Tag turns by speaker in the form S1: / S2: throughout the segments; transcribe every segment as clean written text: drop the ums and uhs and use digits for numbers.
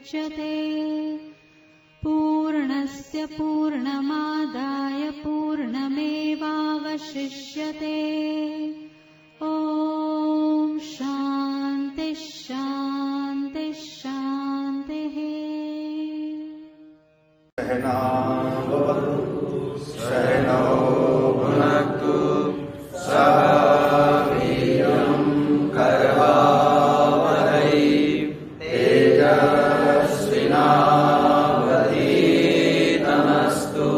S1: मुच्यते। पूर्णस्य पूर्णमादाय पूर्णमेवावशिष्यते। ॐ शान्ति शान्ति शान्तिः।
S2: सहनावतु सहनौ भुनक्तु सह वीर्यं करवावहै तेजस्विनावधीतमस्तु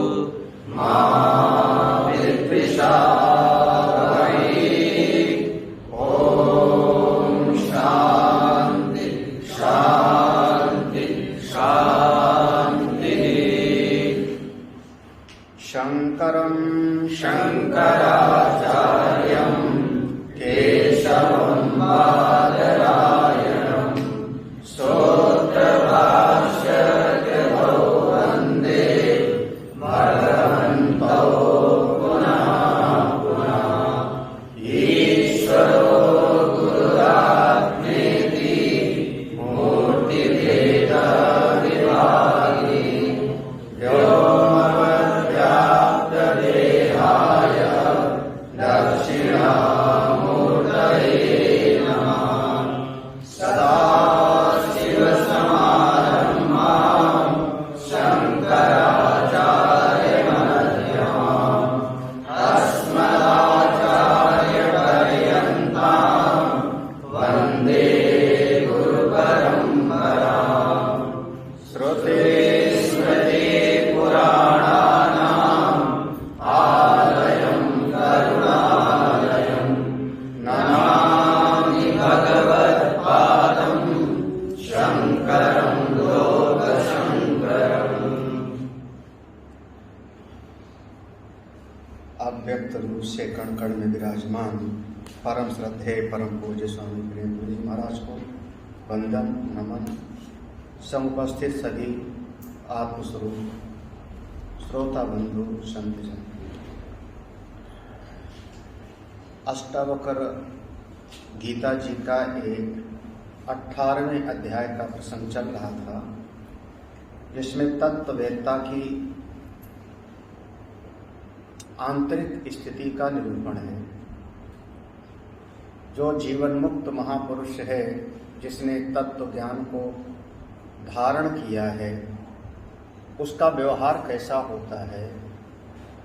S2: मा विद्विषावहै। ॐ शान्ति शान्ति शान्ति। शङ्करं शङ्कराचार्यं केशवं बादरायणं सूत्रभाष्यकृतौ वन्दे भगवन्तौ पुनः पुनः। ईश्वरो गुरुरात्मेति मूर्तिभेदविभागी व्योमवद्व्याप्तदेहाय दक्षिणामूर्तये नमः। सदाशिवसमारम्भां शङ्कराचार्यमध्यमाम् अस्मदाचार्यपर्यन्तां वन्दे गुरुपरम्पराम्। श्रुतिस्मृतिपुराणानाम् आलयं करुणालयं नमामि भगवत्पादं शङ्करं लोकशङ्करम्। अव्यक्त रूप से कण कण में विराजमान परम श्रद्धेय परम पूज्य स्वामी प्रेमपुरी जी महाराज को वंदन नमन। समुपस्थित सभी आत्मस्वरूप श्रोता बंधु संत जन, अष्टावक्र गीता जी का एक 18वें अध्याय का प्रसंग चल रहा था, जिसमें तत्ववेत्ता की आंतरिक स्थिति का निरूपण है। जो जीवन मुक्त महापुरुष है, जिसने तत्व ज्ञान को धारण किया है, उसका व्यवहार कैसा होता है,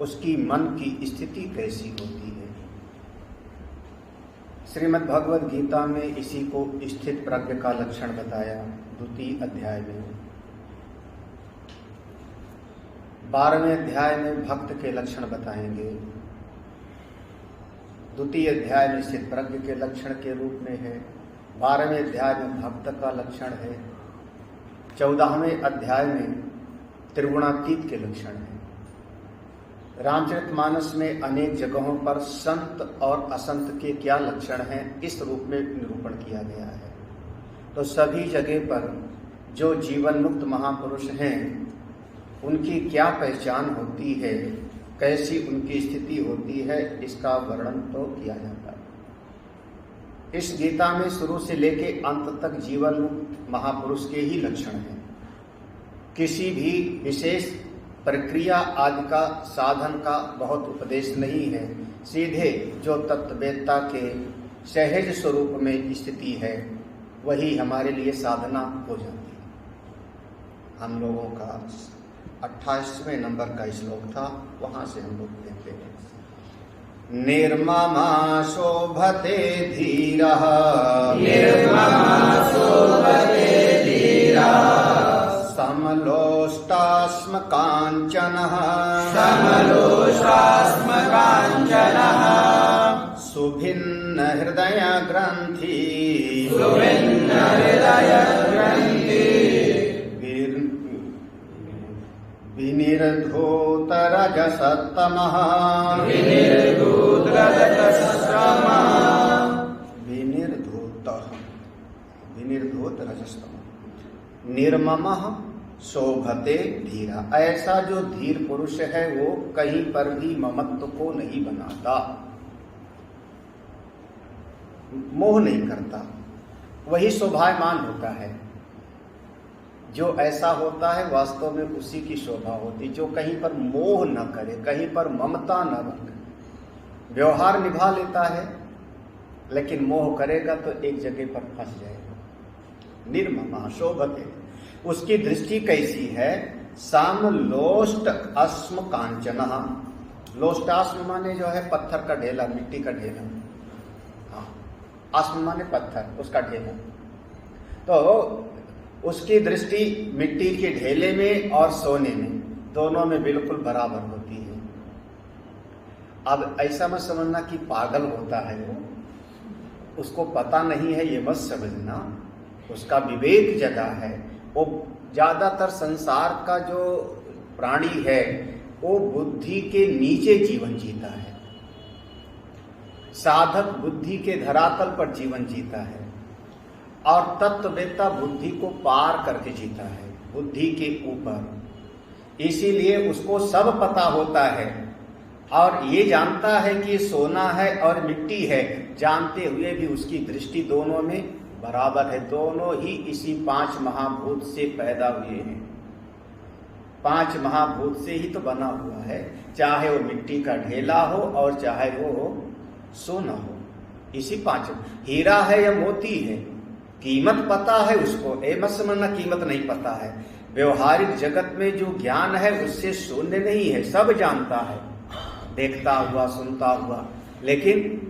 S2: उसकी मन की स्थिति कैसी होती है। श्रीमद् भगवद गीता में इसी को स्थित प्रज्ञ का लक्षण बताया 2 अध्याय में। 12वें अध्याय में भक्त के लक्षण बताएंगे। 2 अध्याय में स्थित प्रज्ञ के लक्षण के रूप में है। 12वें अध्याय में भक्त का लक्षण है। 14वें अध्याय में त्रिगुणातीत के लक्षण है। रामचरितमानस में अनेक जगहों पर संत और असंत के क्या लक्षण हैं, इस रूप में निरूपण किया गया है। तो सभी जगह पर जो जीवन मुक्त महापुरुष हैं, उनकी क्या पहचान होती है, कैसी उनकी स्थिति होती है, इसका वर्णन तो किया जाता है। इस गीता में शुरू से लेके अंत तक जीवन मुक्त महापुरुष के ही लक्षण हैं। किसी भी विशेष प्रक्रिया आदि का साधन का बहुत उपदेश नहीं है। सीधे जो तत्ववेत्ता के सहज स्वरूप में स्थिति है, वही हमारे लिए साधना हो जाती है। हम लोगों का 28वें नंबर का श्लोक था, वहां से हम लोग लेते हैं। निर्ममा शोभते धीरः,
S3: निर्ममा शोभते धीरः,
S2: समलोष्टास्म काञ्चनः,
S3: समलोष्टास्म काञ्चनः,
S2: सुभिन्न हृदय ग्रन्थि,
S3: सुभिन्न हृदय ग्रन्थि,
S2: विनिर्धूत रजसत्तमः,
S3: विनिर्धूत रजसत्तमः,
S2: विनिर्धूत रजस्तमः, निर्ममः शोभते धीरा। ऐसा जो धीर पुरुष है, वो कहीं पर भी ममत्व को नहीं बनाता, मोह नहीं करता, वही शोभायमान होता है। जो ऐसा होता है वास्तव में उसी की शोभा होती, जो कहीं पर मोह न करे, कहीं पर ममता न रखे, व्यवहार निभा लेता है लेकिन मोह करेगा तो एक जगह पर फंस जाएगा। निर्ममा शोभते, उसकी दृष्टि कैसी है? समलोष्ट अस्म कांचन। लोष्टास्म माने जो है पत्थर का ढेला, मिट्टी का ढेला। हाँ, अस्म माने पत्थर, उसका ढेला। तो उसकी दृष्टि मिट्टी के ढेले में और सोने में, दोनों में बिल्कुल बराबर होती है। अब ऐसा मत समझना कि पागल होता है वो, उसको पता नहीं है, ये मत समझना। उसका विवेक जगा है। वो ज्यादातर संसार का जो प्राणी है वो बुद्धि के नीचे जीवन जीता है। साधक बुद्धि के धरातल पर जीवन जीता है और तत्ववेत्ता बुद्धि को पार करके जीता है, बुद्धि के ऊपर। इसीलिए उसको सब पता होता है और ये जानता है कि सोना है और मिट्टी है, जानते हुए भी उसकी दृष्टि दोनों में बराबर है। दोनों ही इसी 5 महाभूत से पैदा हुए हैं। 5 महाभूत से ही तो बना हुआ है, चाहे वो मिट्टी का ढेला हो और चाहे वो सोना हो। इसी 5, हीरा है या मोती है, कीमत पता है उसको, ए मत समझना कीमत नहीं पता है। व्यवहारिक जगत में जो ज्ञान है उससे शून्य नहीं है, सब जानता है, देखता हुआ, सुनता हुआ। लेकिन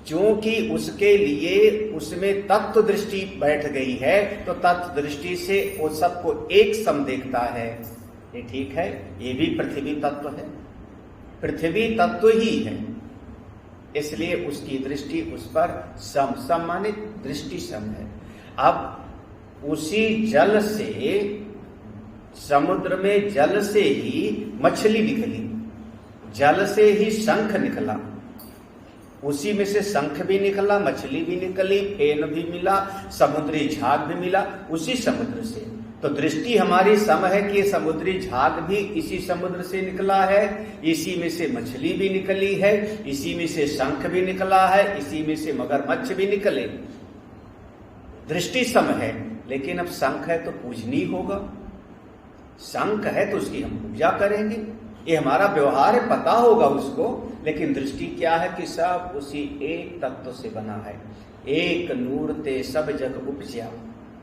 S2: क्योंकि उसके लिए उसमें तत्व दृष्टि बैठ गई है, तो तत्व दृष्टि से वो सबको एक सम देखता है। ये ठीक है, ये भी पृथ्वी तत्व है, पृथ्वी तत्व ही है, इसलिए उसकी दृष्टि उस पर सम, सम माने दृष्टि सम है। अब उसी जल से, समुद्र में जल से ही मछली निकली, जल से ही शंख निकला, उसी में से शंख भी निकला, मछली भी निकली, फेन भी मिला, समुद्री झाग भी मिला, उसी समुद्र से। तो दृष्टि हमारी सम है कि समुद्री झाग भी इसी समुद्र से निकला है, इसी में से मछली भी निकली है, इसी में से शंख भी निकला है, इसी में से मगरमच्छ भी निकले। दृष्टि सम है, लेकिन अब शंख है तो पूजनीय होगा, शंख है तो उसकी हम पूजा करेंगे, ये हमारा व्यवहार है, पता होगा उसको। लेकिन दृष्टि क्या है कि सब उसी एक तत्व से बना है। एक नूर ते सब जग उपज्या,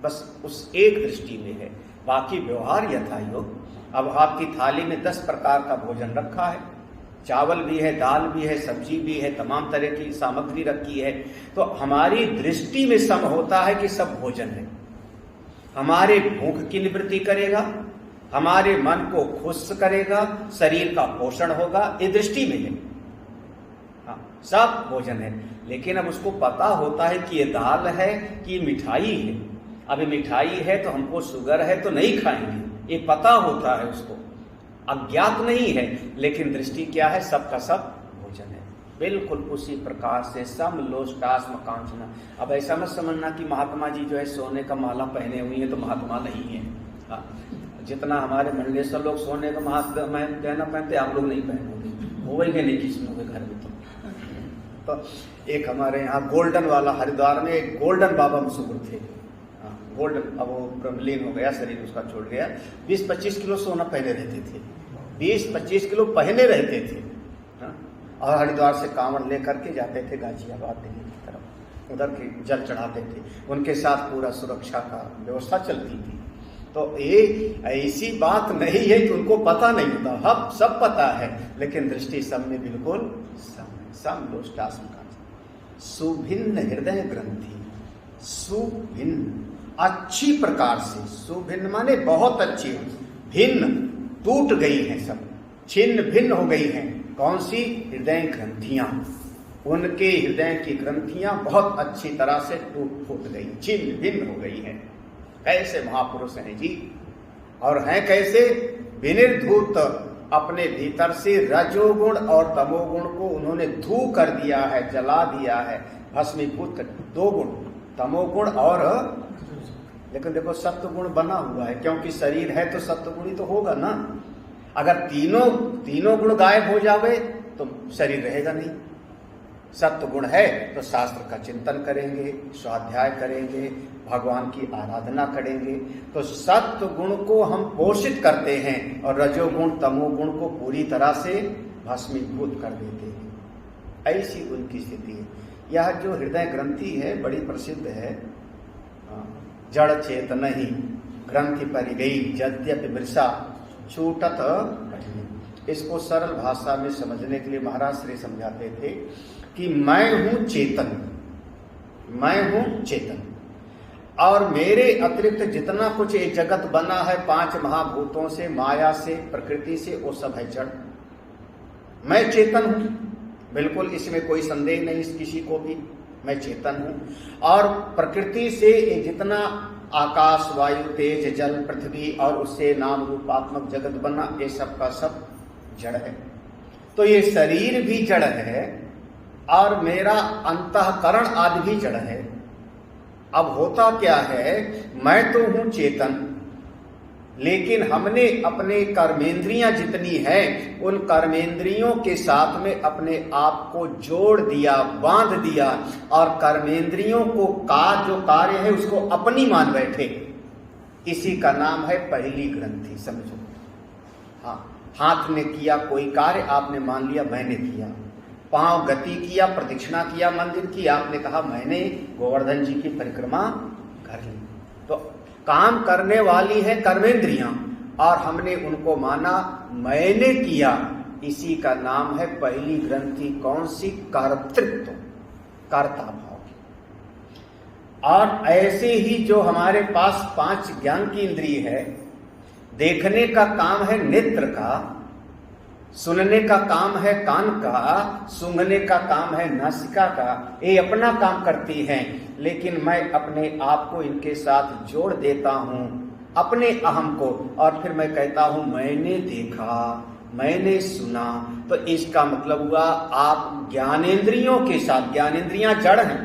S2: बस उस एक दृष्टि में है, बाकी व्यवहार यथा योग। अब आपकी थाली में 10 प्रकार का भोजन रखा है, चावल भी है, दाल भी है, सब्जी भी है, तमाम तरह की सामग्री रखी है, तो हमारी दृष्टि में सम होता है कि सब भोजन है। हमारे भूख की निवृत्ति करेगा, हमारे मन को खुश करेगा, शरीर का पोषण होगा, ये दृष्टि में है। हाँ, सब भोजन है। लेकिन अब उसको पता होता है कि ये दाल है कि मिठाई है। अभी मिठाई है तो हमको शुगर है तो नहीं खाएंगे, ये पता होता है उसको, अज्ञात नहीं है। लेकिन दृष्टि क्या है? सबका सब भोजन है। बिल्कुल उसी प्रकार से सम लोष्टास्म कांचना। अब ऐसा मत समझना कि महात्मा जी जो है सोने का माला पहने हुई है तो महात्मा नहीं है। हाँ, जितना हमारे मंडलेश्वर लोग सोने का गहना पहनते, आप लोग नहीं पहनोगे, होगा नहीं किसी लोग घर में। तो एक हमारे यहाँ गोल्डन वाला, हरिद्वार में एक गोल्डन बाबा मशहूर थे। गोल्डन, अब वो ब्रह्मलीन हो गया, शरीर उसका छोड़ गया। 20-25 किलो सोना पहने रहते थे, 20-25 किलो पहने रहते थे। और हरिद्वार से कांवड़ लेकर के जाते थे गाजियाबाद दिल्ली की तरफ, उधर के जल चढ़ाते थे। उनके साथ पूरा सुरक्षा का व्यवस्था चलती थी। तो ये ऐसी बात नहीं है कि उनको पता नहीं होता, हम सब पता है, लेकिन दृष्टि सब में बिल्कुल सम लोष्टास्म का। सुभिन्न हृदय ग्रंथि, सुभिन्न अच्छी प्रकार से, सुभिन्न माने बहुत अच्छी, भिन्न टूट गई है, सब छिन्न भिन्न हो गई हैं। कौन सी? हृदय ग्रंथियां। उनके हृदय की ग्रंथियां बहुत अच्छी तरह से टूट गई, छिन्न भिन्न हो गई हैं। कैसे महापुरुष हैं जी, और हैं कैसे? विनिर्धूत, अपने भीतर से रजोगुण और तमोगुण को उन्होंने धू कर दिया है, जला दिया है, भस्मीभूत कर। 2 गुण, तमोगुण और, लेकिन देखो सत्वगुण बना हुआ है, क्योंकि शरीर है तो सत्वगुण ही तो होगा ना। अगर तीनों गुण गायब हो जावे तो शरीर रहेगा नहीं। सत्व गुण है तो शास्त्र का चिंतन करेंगे, स्वाध्याय करेंगे, भगवान की आराधना करेंगे। तो सत्व गुण को हम पोषित करते हैं और रजोगुण तमोगुण को पूरी तरह से भस्मीभूत कर देते हैं। ऐसी उनकी स्थिति है। यह जो हृदय ग्रंथि है बड़ी प्रसिद्ध है। जड़ चेतन ही ग्रंथि परि गई यद्यपि वृषा छूटत कठिन। इसको सरल भाषा में समझने के लिए महाराज श्री समझाते थे कि मैं हूं चेतन, मैं हूं चेतन, और मेरे अतिरिक्त जितना कुछ ये जगत बना है 5 महाभूतों से, माया से, प्रकृति से, वो सब है जड़। मैं चेतन हूं, बिल्कुल इसमें कोई संदेह नहीं किसी को भी, मैं चेतन हूं। और प्रकृति से ये जितना आकाश, वायु, तेज, जल, पृथ्वी और उससे नाम रूपात्मक जगत बना, ये सब का सब जड़ है। तो ये शरीर भी जड़ है और मेरा अंतःकरण आदि भी जड़ है। अब होता क्या है, मैं तो हूं चेतन, लेकिन हमने अपने कर्मेंद्रियां जितनी हैं उन कर्मेंद्रियों के साथ में अपने आप को जोड़ दिया, बांध दिया, और कर्मेंद्रियों को का जो कार्य है उसको अपनी मान बैठे। इसी का नाम है पहली ग्रंथि। समझो, हाँ, हाथ ने किया कोई कार्य, आपने मान लिया मैंने किया। पांव गति किया, प्रदक्षिणा किया मंदिर की, आपने कहा मैंने गोवर्धन जी की परिक्रमा कर ली। तो काम करने वाली है कर्मेंद्रियां और हमने उनको माना मैंने किया। इसी का नाम है पहली ग्रंथि। कौन सी? कर्तृत्व, कर्ता भाव। और ऐसे ही जो हमारे पास 5 ज्ञान की इंद्रिय है, देखने का काम है नेत्र का, सुनने का काम है कान का, सूंघने का काम है नासिका का, ये अपना काम करती हैं। लेकिन मैं अपने आप को इनके साथ जोड़ देता हूं, अपने अहम को, और फिर मैं कहता हूं मैंने देखा, मैंने सुना। तो इसका मतलब हुआ आप ज्ञानेंद्रियों के साथ, ज्ञानेंद्रियां जड़ हैं,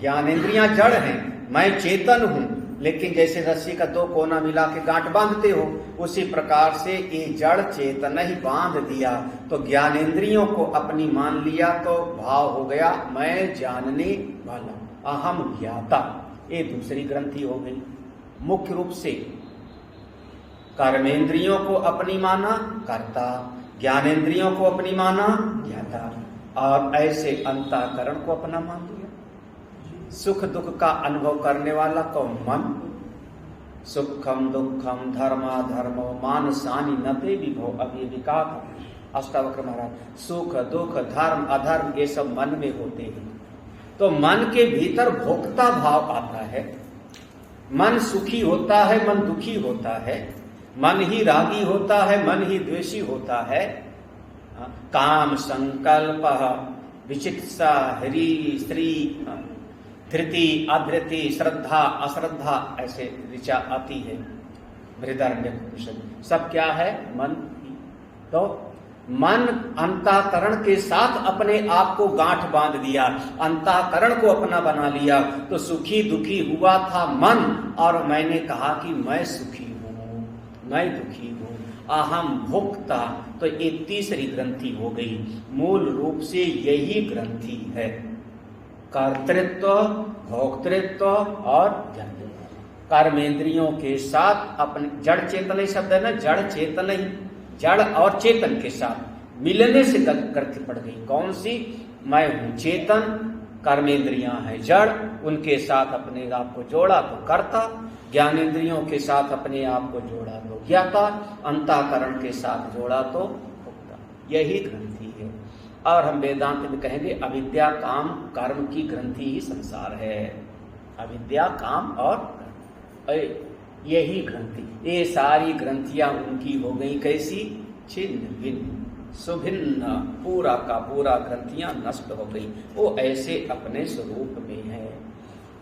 S2: ज्ञानेंद्रियां जड़ हैं, मैं चेतन हूं। लेकिन जैसे रस्सी का 2 कोना मिला के गांठ बांधते हो, उसी प्रकार से ये जड़ चेतन ही बांध दिया। तो ज्ञानेंद्रियों को अपनी मान लिया तो भाव हो गया मैं जानने वाला, अहम ज्ञाता। ये दूसरी ग्रंथि हो गई। मुख्य रूप से कर्मेंद्रियों को अपनी माना कर्ता, ज्ञानेंद्रियों को अपनी माना ज्ञाता, और ऐसे अंतःकरण को अपना मान लिया। सुख दुख का अनुभव करने वाला कौन? मन। सुखम दुखम धर्मा धर्मो मानसानि नते विभो अभिविका। अष्टावक्र महाराज, सुख दुख धर्म अधर्म ये सब मन में होते हैं। तो मन के भीतर भोक्ता भाव आता है। मन सुखी होता है, मन दुखी होता है, मन ही रागी होता है, मन ही द्वेषी होता है। काम संकल्प विचिकित्सा हरि स्त्री धृति अधृति श्रद्धा अश्रद्धा ऐसे ऋचा आती है बृहदारण्यक। सब क्या है? मन। तो मन अंतःकरण के साथ अपने आप को गांठ बांध दिया, अंतःकरण को अपना बना लिया। तो सुखी दुखी हुआ था मन, और मैंने कहा कि मैं सुखी हूं, मैं दुखी हूं, अहम भोक्ता। तो ये तीसरी ग्रंथि हो गई। मूल रूप से यही ग्रंथि है, कर्तृत्व, भोक्तृत्व और ज्ञानेंद्रिय। कर्मेंद्रियों के साथ अपने जड़ चेतन शब्द है ना, जड़ चेतन ही, जड़ और चेतन के साथ मिलने से ग्रंथि पड़ गई। कौन सी? मैं हूं चेतन, कर्मेंद्रियां हैं जड़, उनके साथ अपने आप को जोड़ा तो कर्ता, ज्ञानेंद्रियों के साथ अपने आप को जोड़ा तो ज्ञाता, अंतःकरण के साथ जोड़ा तो भोक्ता। यही ग्रंथि है। और हम वेदांत में कहेंगे अविद्या काम कर्म की ग्रंथि ही संसार है। अविद्या काम और कर्म, यही ग्रंथि। ये सारी ग्रंथियां उनकी हो गई कैसी? छिन्न भिन्न सुभिन्न, पूरा का पूरा ग्रंथियां नष्ट हो गई। वो ऐसे अपने स्वरूप में है।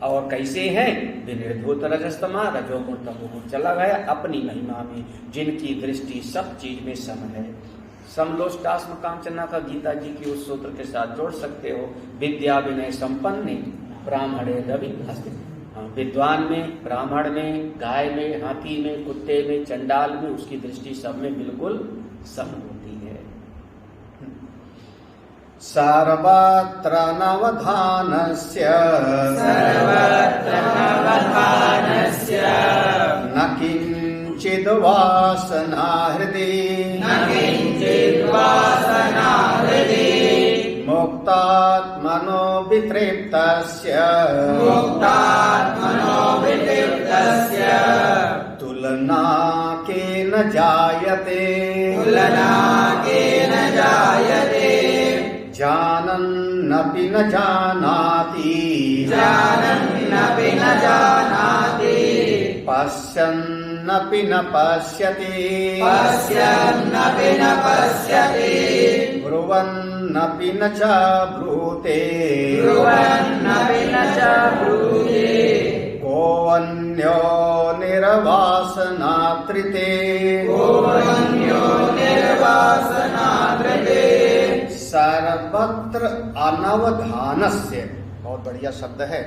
S2: और कैसे हैं? विनिर्धूत रजस्तमा, रजोगुण तमोगुण चला गया अपनी महिमा में, जिनकी दृष्टि सब चीज में सम है। समलोष्टास्म कांचना का गीता जी की उस सूत्र के साथ जोड़ सकते हो। विद्या विनय संपन्ने ब्राह्मणे रवि हस्ते। विद्वान में, ब्राह्मण में, गाय में, हाथी में, कुत्ते में, चंडाल में, उसकी दृष्टि सब में बिल्कुल सम होती है। सर्वत्र नवधानस्य न किञ्चिद् वासना हृदि मुक्तात्मनो वितृप्तस्य तुलना केन जायते जानन्नपि न जानाति पश्यन्नपि न पश्यति ब्रुवन्नपि न च ब्रूते कोऽन्यो निर्वासनात्रिते सर्वत्र अनवधानस्य, बहुत बढ़िया शब्द है।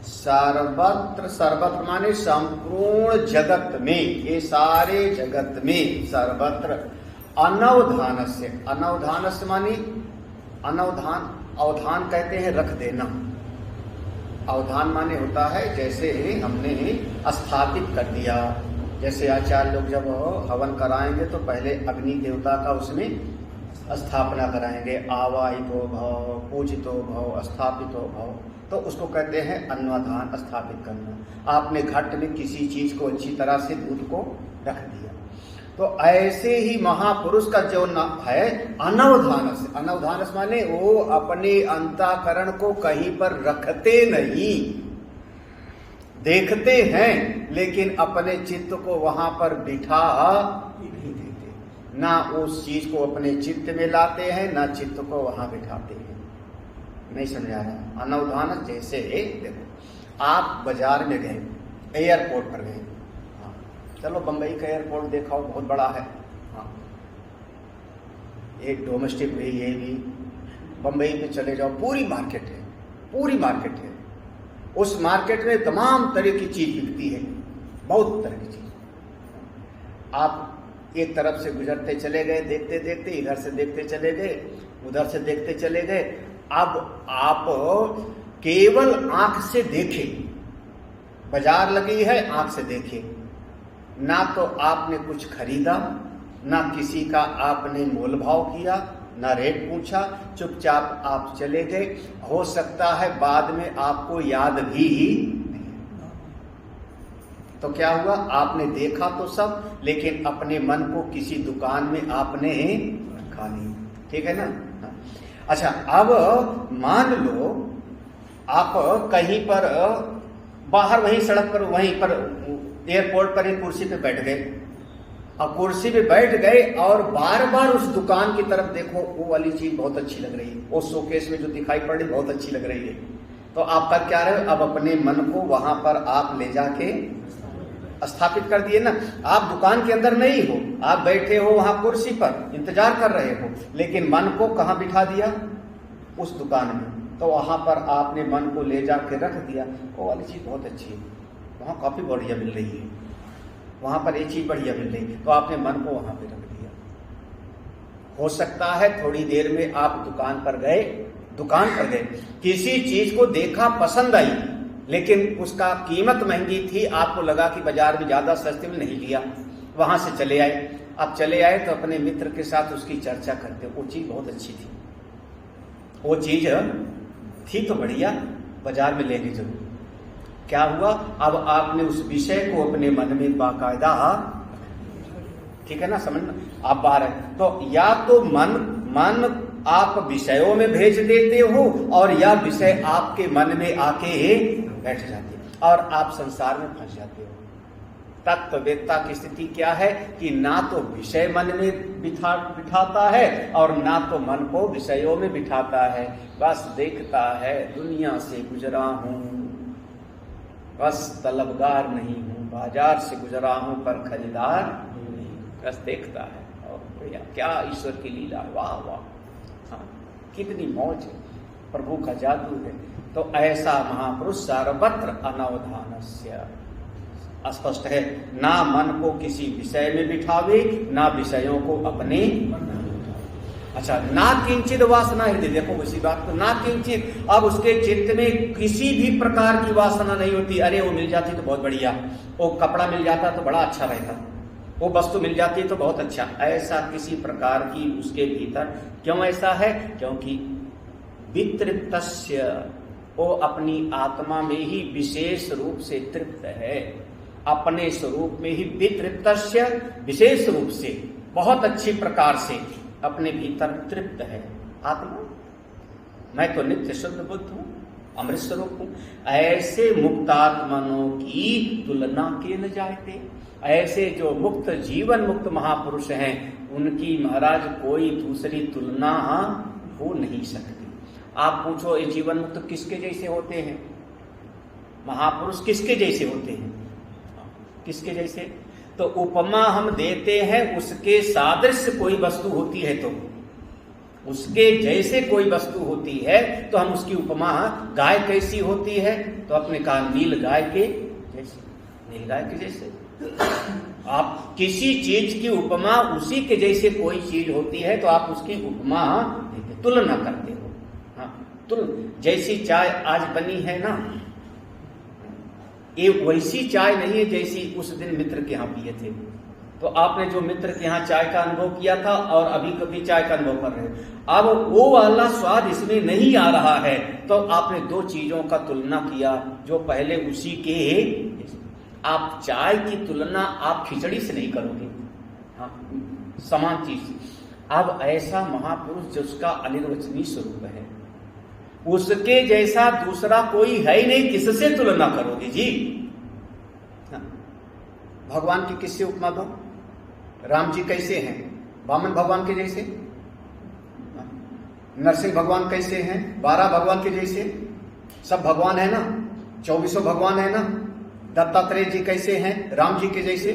S2: सर्वत्र, सर्वत्र माने संपूर्ण जगत में, ये सारे जगत में सर्वत्र अनवधानस्य, अनवधानस्य माने अनवधान, अवधान कहते हैं रख देना। अवधान माने होता है जैसे हमने स्थापित कर दिया, जैसे आचार्य लोग जब हवन कराएंगे तो पहले अग्नि देवता का उसमें स्थापना कराएंगे, आवाहितो भव, पूजितो भव, स्थापितो भव, तो उसको कहते हैं अन्वधान, स्थापित करना। आपने घट में किसी चीज को अच्छी तरह से दूध को रख दिया, तो ऐसे ही महापुरुष का जो नाम है अनवधानस, अनवधानस माने वो अपने अंतःकरण को कहीं पर रखते नहीं, देखते हैं लेकिन अपने चित्त को वहां पर बिठा नहीं देते, ना उस चीज को अपने चित्त में लाते हैं, ना चित्त को वहां बिठाते हैं। नहीं समझा रहा? अनवधानस जैसे देखो, आप बाजार में गए, एयरपोर्ट पर गए, चलो बंबई का एयरपोर्ट देखा हो, बहुत बड़ा है, हाँ, एक डोमेस्टिक भी, ये भी। बंबई में चले जाओ, पूरी मार्केट है, पूरी मार्केट है। उस मार्केट में तमाम तरह की चीज बिकती है, बहुत तरह की चीज। आप एक तरफ से गुजरते चले गए, देखते देखते, इधर से देखते चले गए, उधर से देखते चले गए। अब आप केवल आंख से देखे, बाजार लगी है, आंख से देखे, ना तो आपने कुछ खरीदा, ना किसी का आपने मोल भाव किया, ना रेट पूछा, चुपचाप आप चले गए। हो सकता है बाद में आपको याद भी नहीं। तो क्या हुआ? आपने देखा तो सब, लेकिन अपने मन को किसी दुकान में आपने रखा नहीं। ठीक है ना? अच्छा, अब मान लो आप कहीं पर बाहर, वहीं सड़क पर, वहीं पर एयरपोर्ट पर एक कुर्सी पे बैठ गए, और कुर्सी पे बैठ गए और बार बार उस दुकान की तरफ देखो, वो वाली चीज बहुत अच्छी लग रही है, वो शोकेस में जो दिखाई पड़ रही बहुत अच्छी लग रही है, तो आप कर क्या रहे हो? अब अपने मन को वहां पर आप ले जाके स्थापित कर दिए ना। आप दुकान के अंदर नहीं हो, आप बैठे हो वहां कुर्सी पर, इंतजार कर रहे हो, लेकिन मन को कहां बिठा दिया? उस दुकान में। तो वहां पर आपने मन को ले जाके रख दिया, वो वाली चीज बहुत अच्छी है, वहां कॉफी बढ़िया मिल रही है, वहां पर ये चीज बढ़िया मिल रही है, तो आपने मन को वहां पे रख दिया। हो सकता है थोड़ी देर में आप दुकान पर गए, किसी चीज को देखा, पसंद आई, लेकिन उसका कीमत महंगी थी, आपको लगा कि बाजार में ज्यादा सस्ते में नहीं लिया, वहां से चले आए। अब चले आए तो अपने मित्र के साथ उसकी चर्चा करते, वो चीज बहुत अच्छी थी, वो चीज थी तो बढ़िया, बाजार में लेंगे जरूर। क्या हुआ? अब आपने उस विषय को अपने मन में बाकायदा, ठीक है ना, समझना, आप बाहर है तो या तो मन आप विषयों में भेज देते हो, और या विषय आपके मन में आके बैठ जाते, और आप संसार में फंस जाते हो। तत्ववेत्ता की स्थिति क्या है कि ना तो विषय मन में बिठाता है, और ना तो मन को विषयों में बिठाता है, बस देखता है दुनिया से गुजरा हूं, बस तलबगार नहीं हूं, बाजार से गुजरा हूं पर खरीदार नहीं, बस देखता है। और भैया क्या ईश्वर की लीला, वाह वाह, हाँ, कितनी मौज है, प्रभु का जादू है। तो ऐसा महापुरुष सर्वत्र अनवधानस्य, स्पष्ट है, ना मन को किसी विषय में बिठावे, ना विषयों को अपने। अच्छा, ना किंचित वासना हृदय, देखो उसी बात को, ना किंचित, अब उसके चित्त में किसी भी प्रकार की वासना नहीं होती। अरे वो मिल जाती तो बहुत बढ़िया, वो कपड़ा मिल जाता तो बड़ा अच्छा रहता, वो वस्तु मिल जाती तो बहुत अच्छा, ऐसा किसी प्रकार की उसके भीतर। क्यों ऐसा है? क्योंकि वितृप्तस्य, वो अपनी आत्मा में ही विशेष रूप से तृप्त है, अपने स्वरूप में ही वितृप्तस्य, विशेष रूप से बहुत अच्छी प्रकार से अपने भीतर तृप्त है आत्मा। मैं तो नित्य शुद्ध बुद्ध हूं, अमृत स्वरूप हूं। ऐसे मुक्तात्मनों की तुलना के न जाते, ऐसे जो मुक्त जीवन मुक्त महापुरुष हैं उनकी महाराज कोई दूसरी तुलना हो नहीं सकती। आप पूछो ये जीवन मुक्त किसके जैसे होते हैं? महापुरुष किसके जैसे होते हैं? किसके जैसे? तो उपमा हम देते हैं, उसके सादृश्य कोई वस्तु होती है तो उसके जैसे कोई वस्तु होती है तो हम उसकी उपमा, गाय कैसी होती है तो अपने कहा नील गाय के जैसे, नील गाय के जैसे। आप किसी चीज की उपमा उसी के जैसे कोई चीज होती है तो आप उसकी उपमा तुलना करते हो। हाँ, जैसी चाय आज बनी है ना, ये वैसी चाय नहीं है जैसी उस दिन मित्र के यहाँ पिए थे। तो आपने जो मित्र के यहाँ चाय का अनुभव किया था और अभी कभी चाय का अनुभव कर रहे हो, अब वो वाला स्वाद इसमें नहीं आ रहा है, तो आपने दो चीजों का तुलना किया जो पहले उसी के। आप चाय की तुलना आप खिचड़ी से नहीं करोगे, हाँ, समान चीज। अब ऐसा महापुरुष जिसका अनिर्वचनीय स्वरूप है, उसके जैसा दूसरा कोई है ही नहीं, किससे तुलना करोगे जी? हाँ। भगवान की किससे उपमा दो? राम जी कैसे हैं? वामन भगवान के जैसे। नरसिंह भगवान कैसे हैं? 12 भगवान के जैसे। सब भगवान है ना, 24 भगवान है ना। दत्तात्रेय जी कैसे हैं? राम जी के जैसे।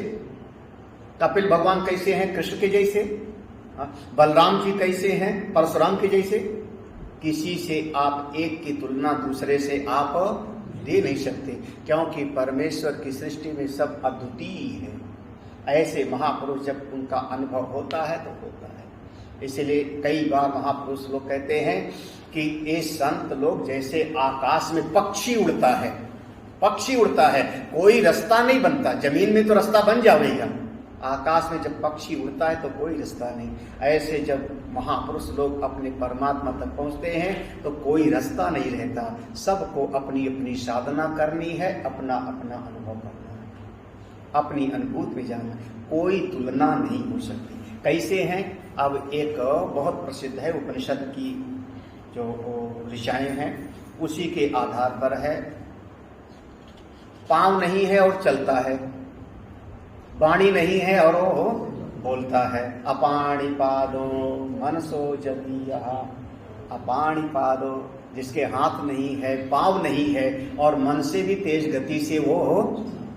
S2: कपिल भगवान कैसे हैं? कृष्ण के जैसे। बलराम जी कैसे हैं? परशुराम के जैसे। किसी से आप एक की तुलना दूसरे से आप दे नहीं सकते, क्योंकि परमेश्वर की सृष्टि में सब अद्वितीय है। ऐसे महापुरुष जब उनका अनुभव होता है तो होता है। इसलिए कई बार महापुरुष लोग कहते हैं कि ये संत लोग जैसे आकाश में पक्षी उड़ता है, पक्षी उड़ता है, कोई रास्ता नहीं बनता। जमीन में तो रास्ता बन जाएगा, आकाश में जब पक्षी उड़ता है तो कोई रास्ता नहीं। ऐसे जब महापुरुष लोग अपने परमात्मा तक पहुंचते हैं तो कोई रास्ता नहीं रहता। सबको अपनी अपनी साधना करनी है, अपना अपना अनुभव करना है, अपनी अनुभूति में जाना, कोई तुलना नहीं हो सकती। कैसे हैं? अब एक बहुत प्रसिद्ध है उपनिषद की जो ऋचाएं हैं, उसी के आधार पर है। पांव नहीं है और चलता है, वाणी नहीं है और वो बोलता है। अपाणी पादो मनसो जदीया, अपाणी पादो, जिसके हाथ नहीं है, पांव नहीं है और मन से भी तेज गति से वो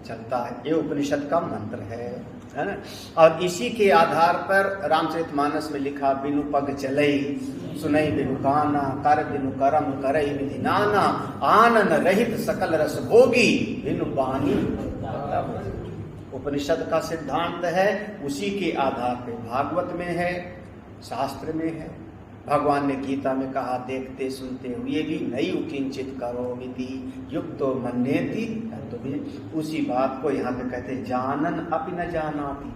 S2: चलता है। ये उपनिषद का मंत्र है ना। और इसी के आधार पर रामचरितमानस में लिखा, बिनु पग चलई सुनई बिनु गाना, कर बिनु करम करई विधि नाना, आनन रहित सकल रस भोगी बिनु बानी। उपनिषद का सिद्धांत है, उसी के आधार पे भागवत में है, शास्त्र में है। भगवान ने गीता में कहा, देखते सुनते हुए भी नई किंचित करोमिति युक्तो मन्येति तत्त्वविद्। उसी बात को यहाँ पे कहते हैं, जानन अपि न जानाति।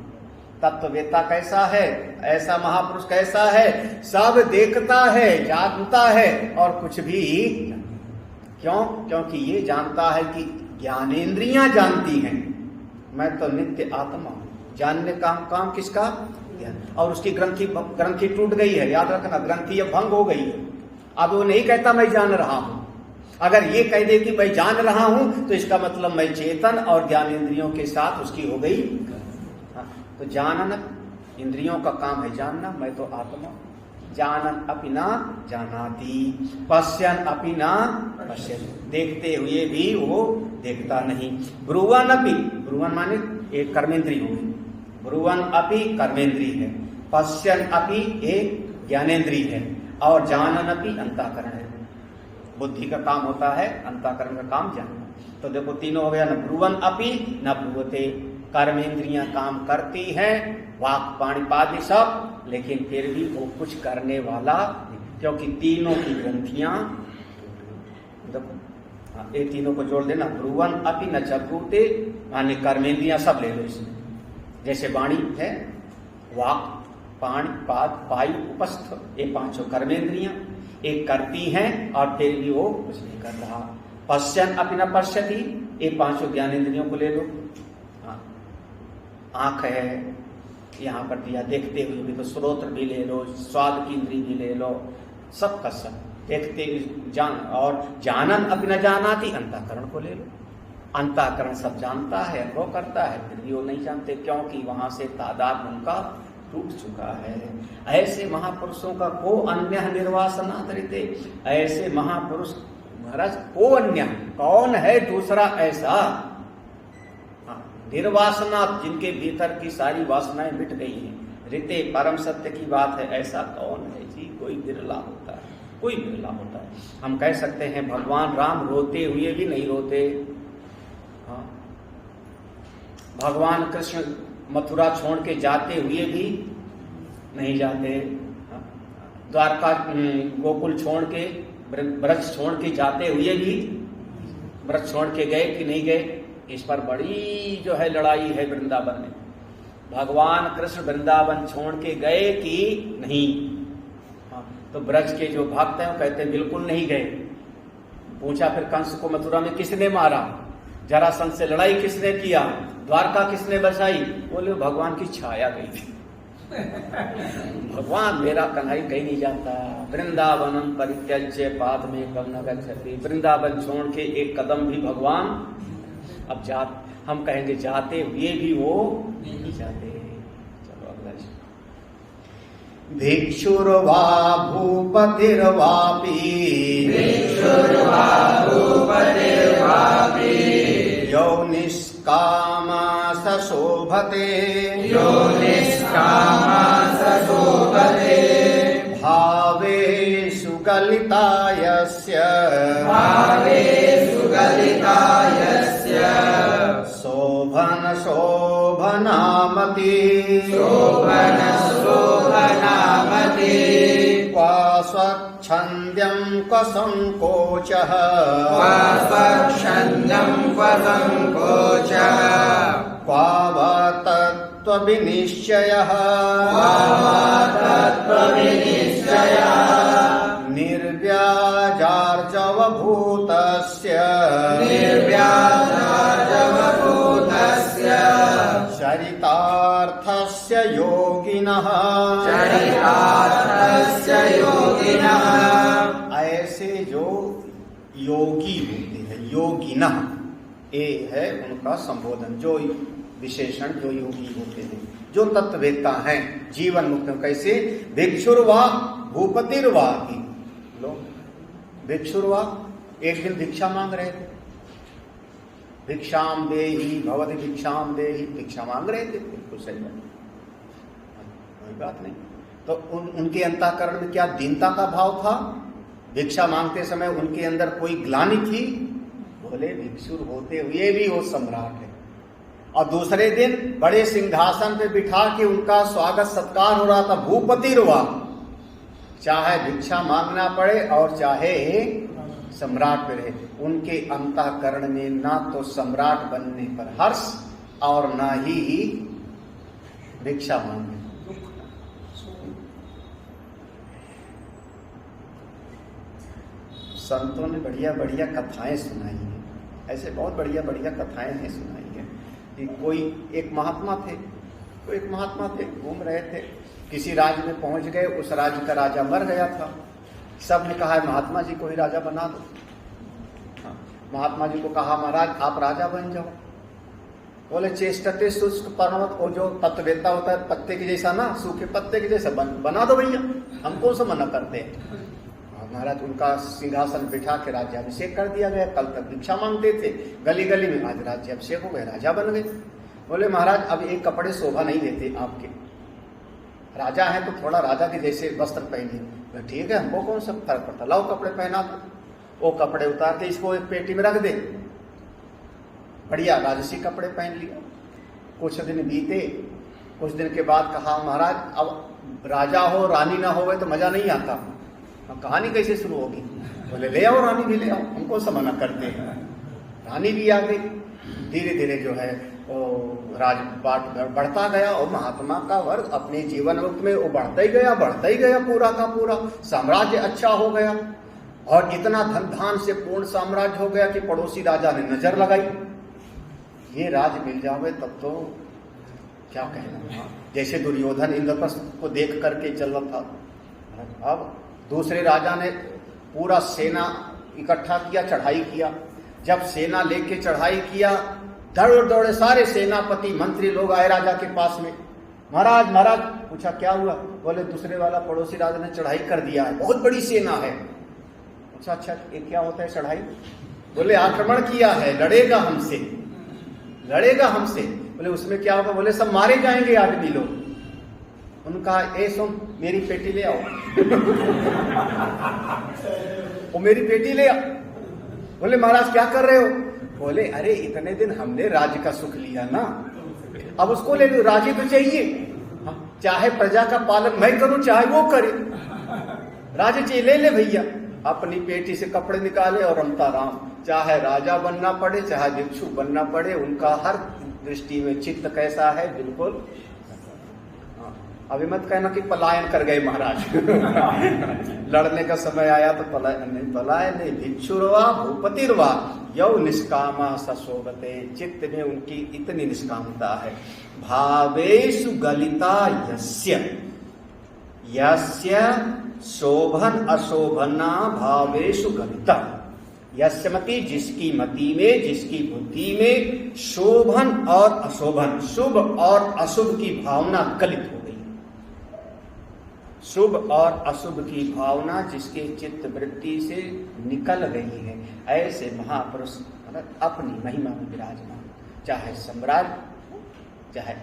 S2: तत्ववेत्ता कैसा है? ऐसा महापुरुष कैसा है? सब देखता है, जानता है और कुछ भी क्यों? क्योंकि ये जानता है कि ज्ञानेंद्रियां जानती हैं, मैं तो नित्य आत्मा हूं। जानने का काम किसका? ज्ञान। और उसकी ग्रंथि टूट गई है, याद रखना, ग्रंथि अब भंग हो गई है। अब वो नहीं कहता मैं जान रहा हूं। अगर ये कह दे कि मैं जान रहा हूं तो इसका मतलब मैं चेतन और ज्ञानेंद्रियों के साथ उसकी हो गई। तो जानन, इंद्रियों का काम है जानना, मैं तो आत्मा। जानन अपि न जानाति, पश्यन अपि न पश्यति, देखते हुए भी वो देखता नहीं। ब्रुवन अपि, ब्रुवन माने एक कर्मेंद्री होगी, ब्रुवन अपि कर्मेंद्री है, पश्यन अपि एक ज्ञानेंद्री है और जानन अपि अंतःकरण है। बुद्धि का काम होता है, अंतःकरण का काम जानना। तो देखो तीनों हो गया, न ब्रुवन अपि न ब्रुवते। कर्मेंद्रियां काम करती हैं वाक पाणिपाद सब, लेकिन फिर भी वो कुछ करने वाला नहीं, क्योंकि तीनों की ग्रंथियां, देखो ये तीनों को जोड़ देना, ब्रुवन अपि न चब्रूते, माने कर्मेंद्रियां सब ले लो इसमें। जैसे वाणी है, वाक पाणी पाद पाई उपस्थ, ये पांचों कर्मेंद्रियां एक करती हैं और फिर भी वो कुछ नहीं कर रहा। पश्यन अपि न पश्यति, ये पांचों ज्ञानेंद्रियों को ले लो। आंख है, यहाँ पर दिया देखते हुए भी, तो श्रोत्र भी ले लो, स्वाद की इंद्री भी ले लो, सब का सब देखते जान, और जानन अपि न जानाति, अंतःकरण को ले लो। अंतःकरण सब जानता है, अनुभव करता है, फिर भी वो नहीं जानते, क्योंकि वहां से तादाद उनका टूट चुका है। ऐसे महापुरुषों का को अन्य निर्वासनातरिते, ऐसे महापुरुष महाराज को अन्य कौन है दूसरा ऐसा, निर्वासना जिनके भीतर की सारी वासनाएं मिट गई हैं, रिते परम सत्य की बात है, ऐसा कौन है जी? कोई बिरला होता है, कोई बिरला होता है। हम कह सकते हैं भगवान राम रोते हुए भी नहीं रोते, हाँ। भगवान कृष्ण मथुरा छोड़ के जाते हुए भी नहीं जाते, हाँ। द्वारका गोकुल छोड़ के, ब्रज छोड़ के जाते हुए भी, ब्रज छोड़ के गए कि नहीं गए? इस पर बड़ी जो है लड़ाई है वृंदावन में। भगवान कृष्ण वृंदावन छोड़ के गए कि नहीं? हाँ, तो ब्रज के जो भक्त हैं वो कहते हैं बिल्कुल नहीं गए। पूछा फिर कंस को मथुरा में किसने मारा, जरासंध से लड़ाई किसने किया, द्वारका किसने बसाई? बोले भगवान की छाया गई थी। भगवान मेरा कन्हई कहीं नहीं जाता। वृंदावनम परित्यज्य पाद में कम न गच्छति, वृंदावन छोड़ के एक कदम भी भगवान अब हम कहेंगे जाते हुए भी वो नहीं जाते। चलो अगला।
S4: भिक्षुर्वा भूपतिर्वापि,
S3: भिक्षुर्वा भूपतिर्वापि,
S4: यो निष्कामा स शोभते,
S3: यो निष्कामा स शोभते,
S4: भावेषु गलिता यस्य,
S3: भावेषु गलिता यस्य,
S4: शोभन शोभनामति,
S3: शोभन शोभनामति,
S4: क्वा स्वच्छन्द्यं क्व संकोचः,
S3: क्वा स्वच्छन्दं क्व संकोचः,
S4: क्वा वा तत्त्वविनिश्चयः,
S3: क्वा वा तत्त्वविनिश्चयः,
S4: निर्व्याजार्जवभूतस्य,
S3: निर्व्याजार्जवभूतस्य,
S4: चरितार्थस्य योगिनः,
S3: चरितार्थस्य योगिनः।
S4: ऐसे जो योगी होते हैं, योगिनः, ये है उनका संबोधन, जो विशेषण, जो योगी होते हैं, जो तत्ववेत्ता हैं, जीवन मुक्त। कैसे? भिक्षुर्वा भूपतिर्वा की लो, भिक्षुर्वा एक दिन भिक्षा मांग रहे थे, भिक्षाम देहि भवति भिक्षाम देहि, भिक्षा मांग रहे थे, बिल्कुल सही बात, कोई बात नहीं। तो उनके अंतःकरण में क्या दीनता का भाव था? भिक्षा मांगते समय उनके अंदर कोई ग्लानि थी? बोले भिक्षुर होते हुए भी वो सम्राट है। और दूसरे दिन बड़े सिंहासन पे बिठा के उनका स्वागत सत्कार हो रहा था, भूपतिर्वा, चाहे भिक्षा मांगना पड़े और चाहे सम्राट पे रहे। उनके अंतःकरण में ना तो सम्राट बनने पर हर्ष और ना ही भिक्षा मांगने। संतों ने बढ़िया बढ़िया कथाएं सुनाई हैं, ऐसे बहुत बढ़िया बढ़िया कथाएं हैं सुनाई है कि कोई एक महात्मा थे, घूम रहे थे, किसी राज्य में पहुंच गए, उस राज्य का राजा मर गया था। सब ने कहा महात्मा जी को ही राजा बना दो। हाँ, महात्मा जी को कहा महाराज आप राजा बन जाओ। बोले चेष्टते शुष्क पर्वत, वो जो तत्ववेत्ता होता है पत्ते के जैसा ना, सूखे पत्ते के जैसा बना दो भैया, हम कौन सा मना करते हैं। महाराज उनका सिंहासन बिठा के राज्याभिषेक कर दिया गया। कल तक भिक्षा मांगते थे गली गली में, आज राज्याभिषेक हो गए, राजा बन गए। बोले महाराज अब एक कपड़े शोभा नहीं देते, आपके राजा हैं तो थोड़ा राजा के जैसे वस्त्र पहनिए। ठीक है, हमको कौन सा फर्क पड़ता, लाओ कपड़े पहना दो। वो कपड़े उतार के इसको एक पेटी में रख दे, बढ़िया राजसी कपड़े पहन लिया। कुछ दिन बीते,
S2: कुछ दिन के बाद कहा महाराज अब राजा हो रानी ना होवे तो मजा नहीं आता, अब कहानी कैसे शुरू होगी? बोले ले आओ रानी भी ले आओ, हमको सब मना करते हैं। रानी भी आ गई। धीरे धीरे जो है वो राजपाट बढ़ता गया और महात्मा का वर्ग अपने जीवन में वो बढ़ता ही गया, पूरा का पूरा साम्राज्य अच्छा हो गया और इतना धन धान से पूर्ण साम्राज्य हो गया कि पड़ोसी राजा ने नजर लगाई, ये राज मिल जावे तब तो क्या कहना। जैसे दुर्योधन इंद्रप्रस्थ को देख करके चल रहा था। अब दूसरे राजा ने पूरा सेना इकट्ठा किया, चढ़ाई किया। जब सेना लेके चढ़ाई किया, दौड़े सारे सेनापति मंत्री लोग आए राजा के पास में। महाराज महाराज, पूछा क्या हुआ? बोले दूसरे वाला पड़ोसी राजा ने चढ़ाई कर दिया है, बहुत बड़ी सेना है। पूछा अच्छा ये क्या होता है चढ़ाई? बोले आक्रमण किया है, लड़ेगा हमसे। बोले उसमें क्या होगा? बोले सब मारे जाएंगे आदमी लोग। उनका ए सुन मेरी पेटी ले आओ। वो मेरी पेटी ले आओ। बोले महाराज क्या कर रहे हो? बोले अरे इतने दिन हमने राज्य का सुख लिया ना, अब उसको ले लो, राज्य तो चाहिए। चाहे प्रजा का पालन मैं करूं चाहे वो करे, राज्य चाहिए, ले ले भैया। अपनी पेटी से कपड़े निकाले और रमता राम, चाहे राजा बनना पड़े चाहे भिक्षु बनना पड़े, उनका हर दृष्टि में चित्त कैसा है? बिल्कुल। अभी मत कहना कि पलायन कर गए महाराज। लड़ने का समय आया तो पलायन नहीं। भिक्षुरवा भूपतिरवा यौ निष्कामा सशोभते, चित्त में उनकी इतनी निष्कामता है। भावेषु गलिता यस्य शोभन अशोभना भावेषु गलिता। यस्य मति, जिसकी मति में, जिसकी बुद्धि में शोभन और अशोभन, शुभ और अशुभ की भावना गलित हो गई। शुभ और अशुभ की भावना जिसके चित्त वृत्ति से निकल गई है, ऐसे महापुरुष अपनी महिमा में विराजमान, चाहे सम्राट चाहे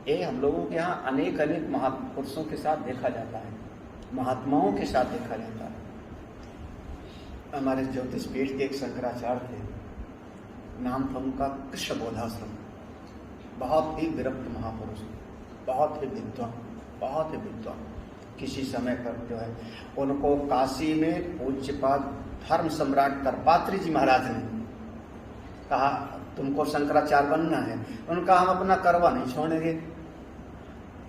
S2: ये हम लोगों के यहाँ अनेक महापुरुषों के साथ देखा जाता है, महात्माओं के साथ देखा जाता है। हमारे ज्योतिष पीठ के एक शंकराचार्य थे, नाम था उनका कृष्णबोधाश्रम। बहुत ही विरक्त महापुरुष, बहुत ही विद्वान। किसी समय पर जो है उनको काशी में पूज्यपाद धर्म सम्राट करपात्री जी महाराज ने कहा तुमको शंकराचार्य बनना है। उनका हम अपना करवा नहीं छोड़ेंगे,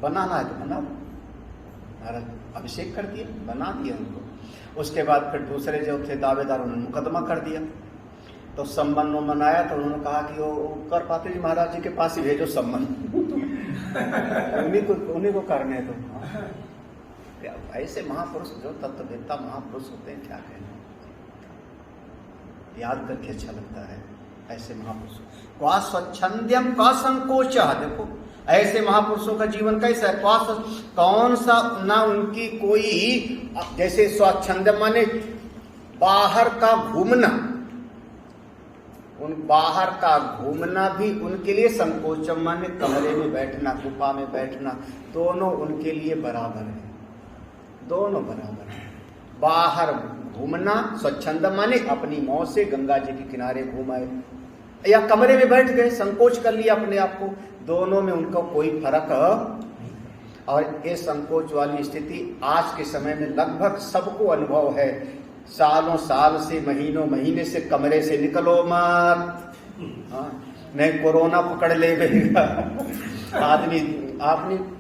S2: बनाना है तो बना। महाराज अभिषेक कर दिया, बना दिया उनको। उसके बाद फिर दूसरे जो थे दावेदार, उन्होंने मुकदमा कर दिया। तो संबंध मनाया तो उन्होंने कहा कि वो करपात्री जी महाराज जी के पास ही भेजो संबंध। उन्हीं को करने दो। ऐसे महापुरुष जो तत्ववेत्ता महापुरुष होते हैं, क्या कहना, याद करके अच्छा लगता है। ऐसे महापुरुष क्वा स्वच्छंद्यम क्वा संकोच। देखो ऐसे महापुरुषों का जीवन कैसा है, कौन सा ना उनकी कोई, जैसे स्वच्छंद माने बाहर का घूमना, उन बाहर का घूमना भी उनके लिए संकोचम माने कमरे में बैठना, गुफा में बैठना, दोनों उनके लिए बराबर है, दोनों बराबर है। बाहर घूमना स्वच्छंद माने अपनी मौज से गंगा जी के किनारे घूमाए या कमरे में बैठ गए, संकोच कर लिया अपने आप को, दोनों में उनका कोई फर्क है। और ये संकोच वाली स्थिति आज के समय में लगभग सबको अनुभव है। सालों साल से, महीनों महीने से कमरे से निकलो मत, नहीं कोरोना पकड़ ले गएगा। आदमी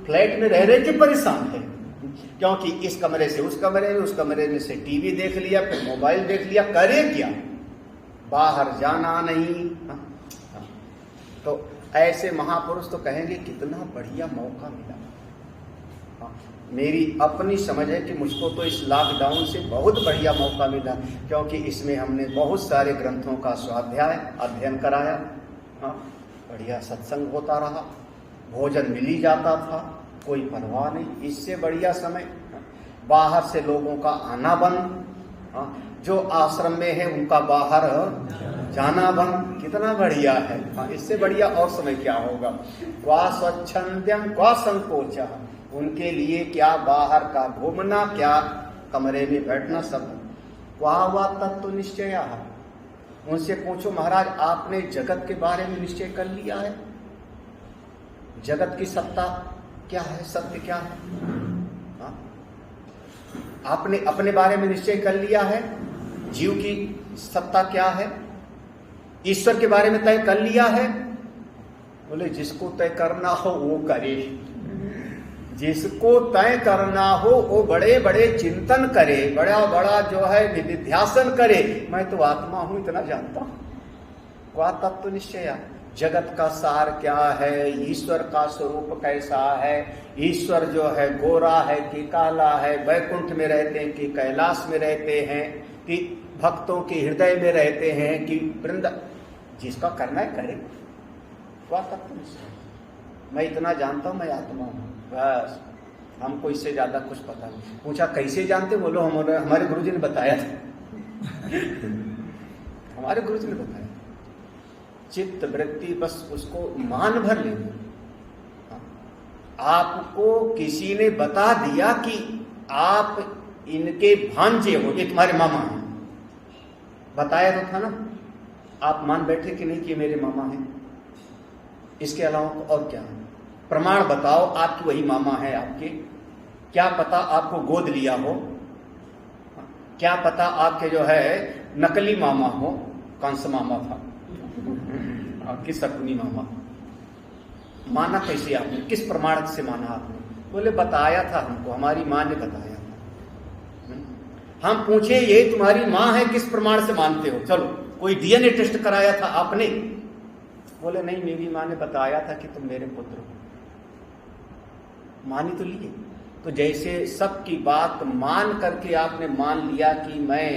S2: फ्लैट में रह रहे के परेशान है, क्योंकि इस कमरे से उस कमरे में, उस कमरे में से टीवी देख लिया, फिर मोबाइल देख लिया, करे क्या, बाहर जाना नहीं। तो ऐसे महापुरुष तो कहेंगे कितना बढ़िया मौका मिला। मेरी अपनी समझ है कि मुझको तो इस लॉकडाउन से बहुत बढ़िया मौका मिला, क्योंकि इसमें हमने बहुत सारे ग्रंथों का स्वाध्याय अध्ययन कराया। बढ़िया सत्संग होता रहा, भोजन मिल ही जाता था, कोई परवाह नहीं। इससे बढ़िया समय बाहर से लोगों का आना बंद, जो आश्रम में है उनका बाहर जाना बंद, कितना बढ़िया है। इससे बढ़िया और समय क्या होगा। क्वा स्वच्छंद्यम क्वा संकोच, उनके लिए क्या बाहर का घूमना, क्या कमरे में बैठना, सब। क्वा तत्व निश्चय, उनसे पूछो महाराज आपने जगत के बारे में निश्चय कर लिया है? जगत की सत्ता क्या है, सत्य क्या है? हाँ? आपने अपने बारे में निश्चय कर लिया है जीव की सत्ता क्या है? ईश्वर के बारे में तय कर लिया है? बोले जिसको तय करना हो वो करे, जिसको तय करना हो वो बड़े बड़े चिंतन करे, बड़ा बड़ा जो है निधिध्यासन करे। मैं तो आत्मा हूं इतना जानता हूं, क्या तत्व निश्चय। जगत का सार क्या है, ईश्वर का स्वरूप कैसा है, ईश्वर जो है गोरा है कि काला है, वैकुंठ में रहते हैं कि कैलाश में रहते हैं, कि भक्तों के हृदय में रहते हैं कि वृंदा, जिसका करना है करे। क्या तत्व निश्चय। मैं इतना जानता हूं, मैं आत्मा हूं, बस। हमको इससे ज्यादा कुछ पता नहीं। पूछा कैसे जानते? बोलो हमारे गुरुजी ने बताया था। हमारे गुरुजी ने बताया। चित्त वृत्ति बस उसको मान भर लेना। आपको किसी ने बता दिया कि आप इनके भांजे हो, ये तुम्हारे मामा हैं, बताया तो था ना, आप मान बैठे कि नहीं कि मेरे मामा हैं। इसके अलावा और क्या प्रमाण बताओ आपकी वही मामा है आपके। क्या पता आपको गोद लिया हो, क्या पता आपके जो है नकली मामा हो, कंस मामा था आपकी शकुनी मामा। माना कैसे आपने, किस प्रमाण से माना आपने? बोले बताया था हमको, हमारी माँ ने बताया था। हम पूछे ये तुम्हारी माँ है, किस प्रमाण से मानते हो? चलो कोई डीएनए टेस्ट कराया था आपने? बोले नहीं, मेरी माँ ने बताया था कि तुम मेरे पुत्र हो। मानी तो लिए। तो जैसे सबकी बात मान करके आपने मान लिया कि मैं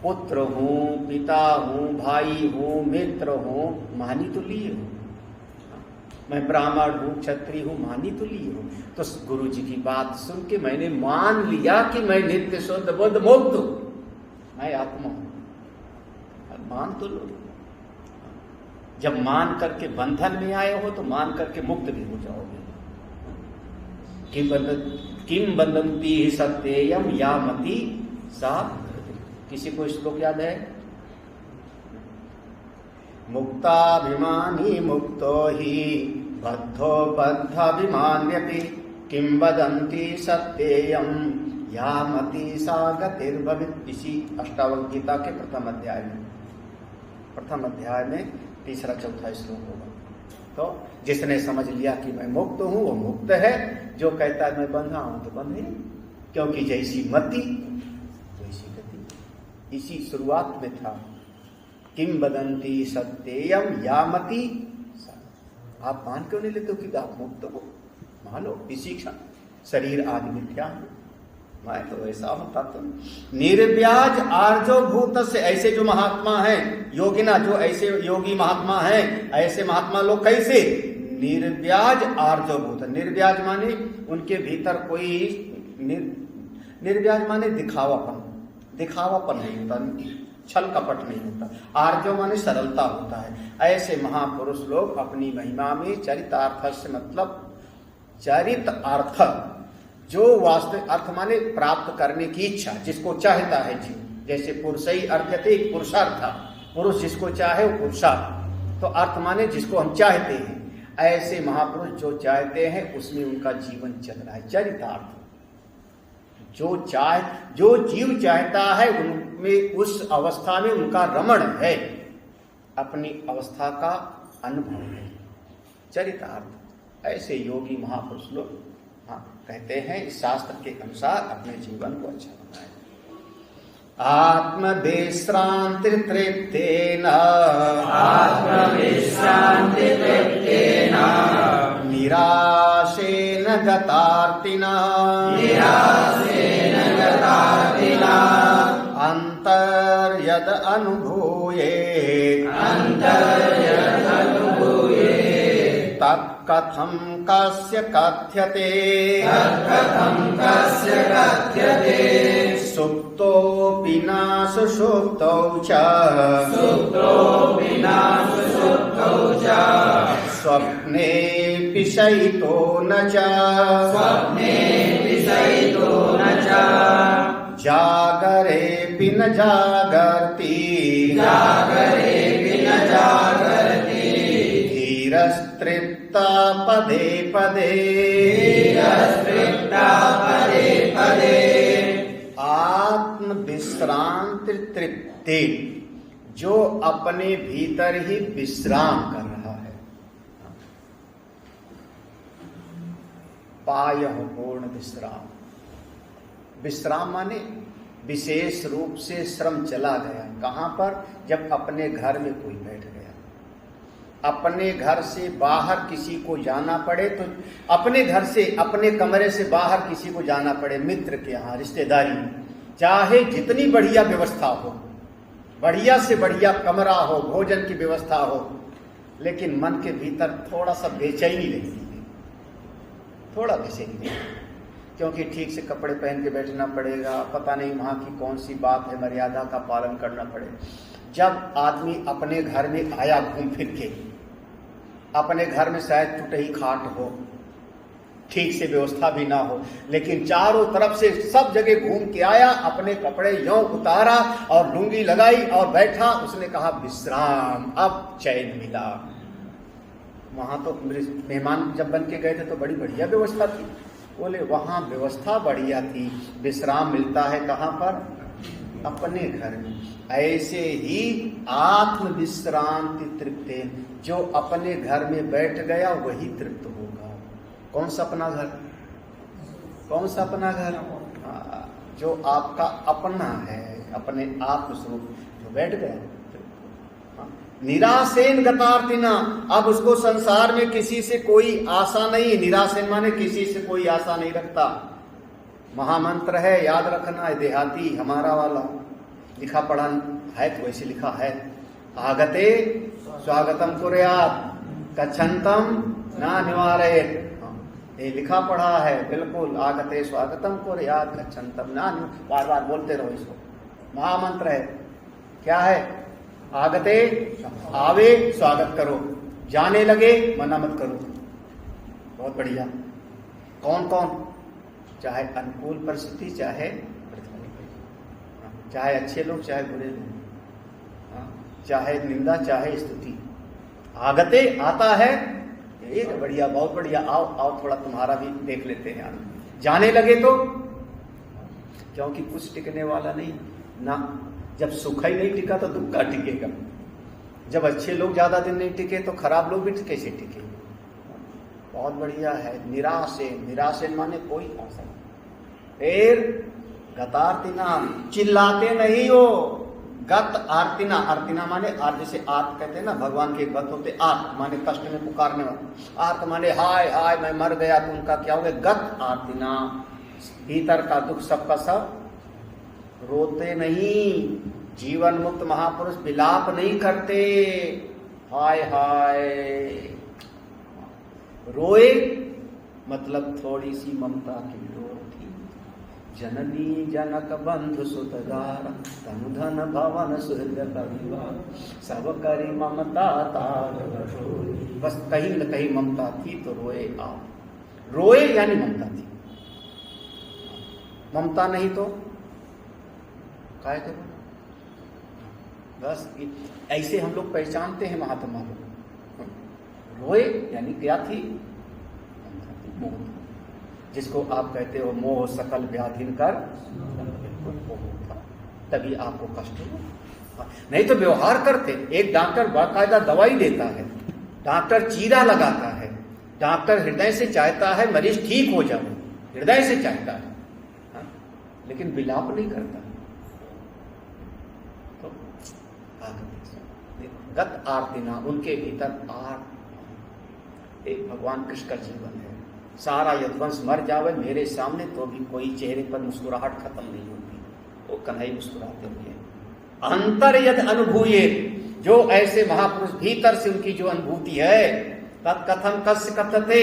S2: पुत्र हूं, पिता हूं, भाई हूं, मित्र हूं, मानी तो लिए हो। मैं ब्राह्मण हूं, क्षत्रिय हूं, मानी तो लिए हो। तो गुरु जी की बात सुन के मैंने मान लिया कि मैं नित्य शुद्ध बुद्ध मुक्त हूं, मैं आत्मा हूं। मान तो लो। जब मान करके बंधन में आए हो तो मान करके मुक्त भी हो जाओगे। किम बंधंती सत्ययम या मति सा। किसी को श्लोक याद है? मुक्ताभिमानी मुक्तो ही बद्धो बद्धाभिमान्यपि किम वदन्ति सत्येयम या मति सा गतिर्भवित। इसी अष्टावक्र गीता के प्रथम अध्याय में तीसरा चौथा श्लोक होगा। तो जिसने समझ लिया कि मैं मुक्त हूं वो मुक्त है, जो कहता है मैं बंधा हूं तो बंधे, क्योंकि जैसी मति वैसी गति। इसी शुरुआत में था किम वदन्ति सत्येयम या मति। आप मान क्यों नहीं लेते हो कि आप मुक्त हो? मानो इसी क्षण शरीर आदि मिथ्या है, मैं तो ऐसा होता तो। निर्व्याज आर्जो भूत से, ऐसे जो महात्मा हैं योगिना, जो ऐसे योगी महात्मा हैं, ऐसे महात्मा लोग कैसे? निर्व्याज आर्जो भूत। निर्व्याज माने उनके भीतर कोई निर्व्याज माने दिखावापन नहीं होता, छल कपट नहीं होता। आर्जो माने सरलता होता है। ऐसे महापुरुष लोग अपनी महिमा में चरितार्थ से मतलब चरित अर्थ, जो वास्तविक अर्थ माने प्राप्त करने की इच्छा, जिसको चाहता है जीव। जैसे पुरुषई अर्थते, पुरुषार्थ, पुरुष जिसको चाहे वो पुरुषार्थ। तो अर्थ माने जिसको हम चाहते हैं। ऐसे महापुरुष जो चाहते हैं उसमें उनका जीवन चल रहा है, चरितार्थ। जो जीव चाहता है उनमें, उस अवस्था में उनका रमण है, अपनी अवस्था का अनुभव है, चरितार्थ। ऐसे योगी महापुरुष लोग कहते हैं इस शास्त्र के अनुसार अपने जीवन को अच्छा बनाए। आत्मविश्रांति तृप्तेन निराशेन गतार्तिना अंतर्यद अनुभूये तत्कथं कस्य कथ्यते सुप्तोऽपि न सुषुप्तौ च स्वप्नेऽपि शयितो न च जागरेऽपि न जागर्ति धीरस्तृप्त धीरस्पृक्ता पदे पदे,
S3: धीरस्पृक्ता पदे पदे,
S2: आत्म विश्रांति तृप्ति, जो अपने भीतर ही विश्राम कर रहा है। पायः पूर्ण विश्राम। विश्राम माने विशेष रूप से श्रम चला गया। कहां पर? जब अपने घर में कोई बैठ गया। अपने घर से बाहर किसी को जाना पड़े तो अपने घर से, अपने कमरे से बाहर किसी को जाना पड़े, मित्र के यहाँ, रिश्तेदारी, चाहे जितनी बढ़िया व्यवस्था हो, बढ़िया से बढ़िया कमरा हो, भोजन की व्यवस्था हो, लेकिन मन के भीतर थोड़ा सा बेचैनी लगती है, थोड़ा बेचैनी, क्योंकि ठीक से कपड़े पहन के बैठना पड़ेगा, पता नहीं वहाँ की कौन सी बात है, मर्यादा का पालन करना पड़े। जब आदमी अपने घर में आया घूम फिर के, अपने घर में शायद टूटी खाट हो, ठीक से व्यवस्था भी ना हो, लेकिन चारों तरफ से सब जगह घूम के आया, अपने कपड़े यों उतारा और लुंगी लगाई और बैठा, उसने कहा विश्राम, अब चैन मिला। वहां तो मेहमान जब बन के गए थे तो बड़ी बढ़िया व्यवस्था थी। बोले वहां व्यवस्था बढ़िया थी, विश्राम मिलता है कहां पर? अपने घर में। ऐसे ही आत्म विश्रांति तृप्ति, जो अपने घर में बैठ गया वही तृप्त होगा। कौन सा अपना घर? कौन सा अपना घर? जो आपका अपना है, अपने आत्म स्वरूप जो बैठ गया। निरासेन गतार्थिना, अब उसको संसार में किसी से कोई आशा नहीं। निरासेन माने किसी से कोई आशा नहीं रखता। महामंत्र है, याद रखना है, देहाती हमारा वाला, लिखा पढ़ा है तो वैसे लिखा है, आगते स्वागतम कुर्यात् गच्छन्तम न निवारयेत्। ये लिखा पढ़ा है बिल्कुल, आगते स्वागतम कुर्यात् गच्छन्तम न, बार बार बोलते रहो इसको। महामंत्र है, क्या है? आगते, आवे स्वागत करो, जाने लगे मना मत करो। बहुत बढ़िया। कौन कौन? चाहे अनुकूल परिस्थिति, चाहे प्रतिकूल, चाहे अच्छे लोग, चाहे बुरे लोग, चाहे निंदा, चाहे स्तुति। आगते आता है, एक बढ़िया, बहुत बढ़िया, आओ आओ थोड़ा तुम्हारा भी देख लेते हैं। जाने लगे तो, क्योंकि कुछ टिकने वाला नहीं ना। जब सुख ही नहीं टिका तो दुख का टिकेगा। जब अच्छे लोग ज्यादा दिन नहीं टिके तो खराब लोग भी कैसे टिके? बहुत बढ़िया है। निरासेन, निरासेन माने कोई आशा नहीं। फिर गतार्तिना, चिल्लाते नहीं हो। गत आर्तिना, आर्तिना माने आर्त, जैसे आर्त कहते हैं ना, भगवान के भक्त होते, आर्त माने कष्ट में पुकारने वाला, आर्त माने हाय हाय मैं मर गया तो उनका क्या हो गया? गत आर्तिना, भीतर का दुख सबका सब, रोते नहीं। जीवन मुक्त महापुरुष विलाप नहीं करते, हाय हाय। रोए मतलब थोड़ी सी ममता की डोर थी। जननी जनक बंधु सुतगार, तनु धन भवन सुहृद परिवार, सब करी ममता तार। बस कहीं न कहीं ममता थी तो रोए आप। रोए यानी ममता थी, ममता नहीं तो काय करो। बस ऐसे हम लोग पहचानते हैं महात्मा लोग। रोए यानी क्या थी? मोह। जिसको आप कहते हो मोह सकल व्याधिन कर, तभी आपको कष्ट हो। नहीं तो व्यवहार करते। एक डॉक्टर बाकायदा दवाई देता है, डॉक्टर चीरा लगाता है, डॉक्टर हृदय से चाहता है मरीज ठीक हो जाए, हृदय से चाहता है, लेकिन विलाप नहीं करता। गत आर्तिना, उनके भीतर आर्त। एक भगवान कृष्ण का जीवन है। सारा यदुवंश मर जावे मेरे सामने तो भी कोई चेहरे पर मुस्कुराहट खत्म नहीं होती, वो कन्हई मुस्कुराते हुए। अंतर यद अनुभूये, जो ऐसे महापुरुष भीतर से उनकी जो अनुभूति है, तत्कथम कस्य कथते,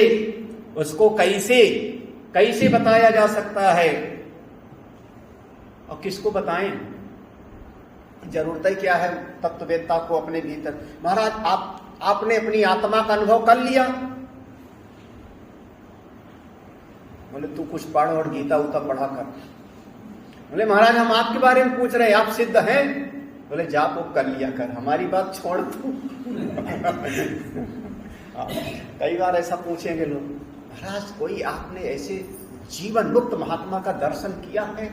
S2: उसको कैसे कैसे बताया जा सकता है? और किसको बताएं? जरूरत ही क्या है तत्ववेत्ता को अपने भीतर। महाराज आपने अपनी आत्मा का अनुभव कर लिया? बोले तू कुछ पढ़ और गीता उता पढ़ा कर। बोले महाराज हम आपके बारे में पूछ रहे हैं, आप सिद्ध हैं? बोले जा तो कर लिया कर, हमारी बात छोड़ तू। कई बार ऐसा पूछेंगे लोग, महाराज कोई आपने ऐसे जीवन मुक्त महात्मा का दर्शन किया है?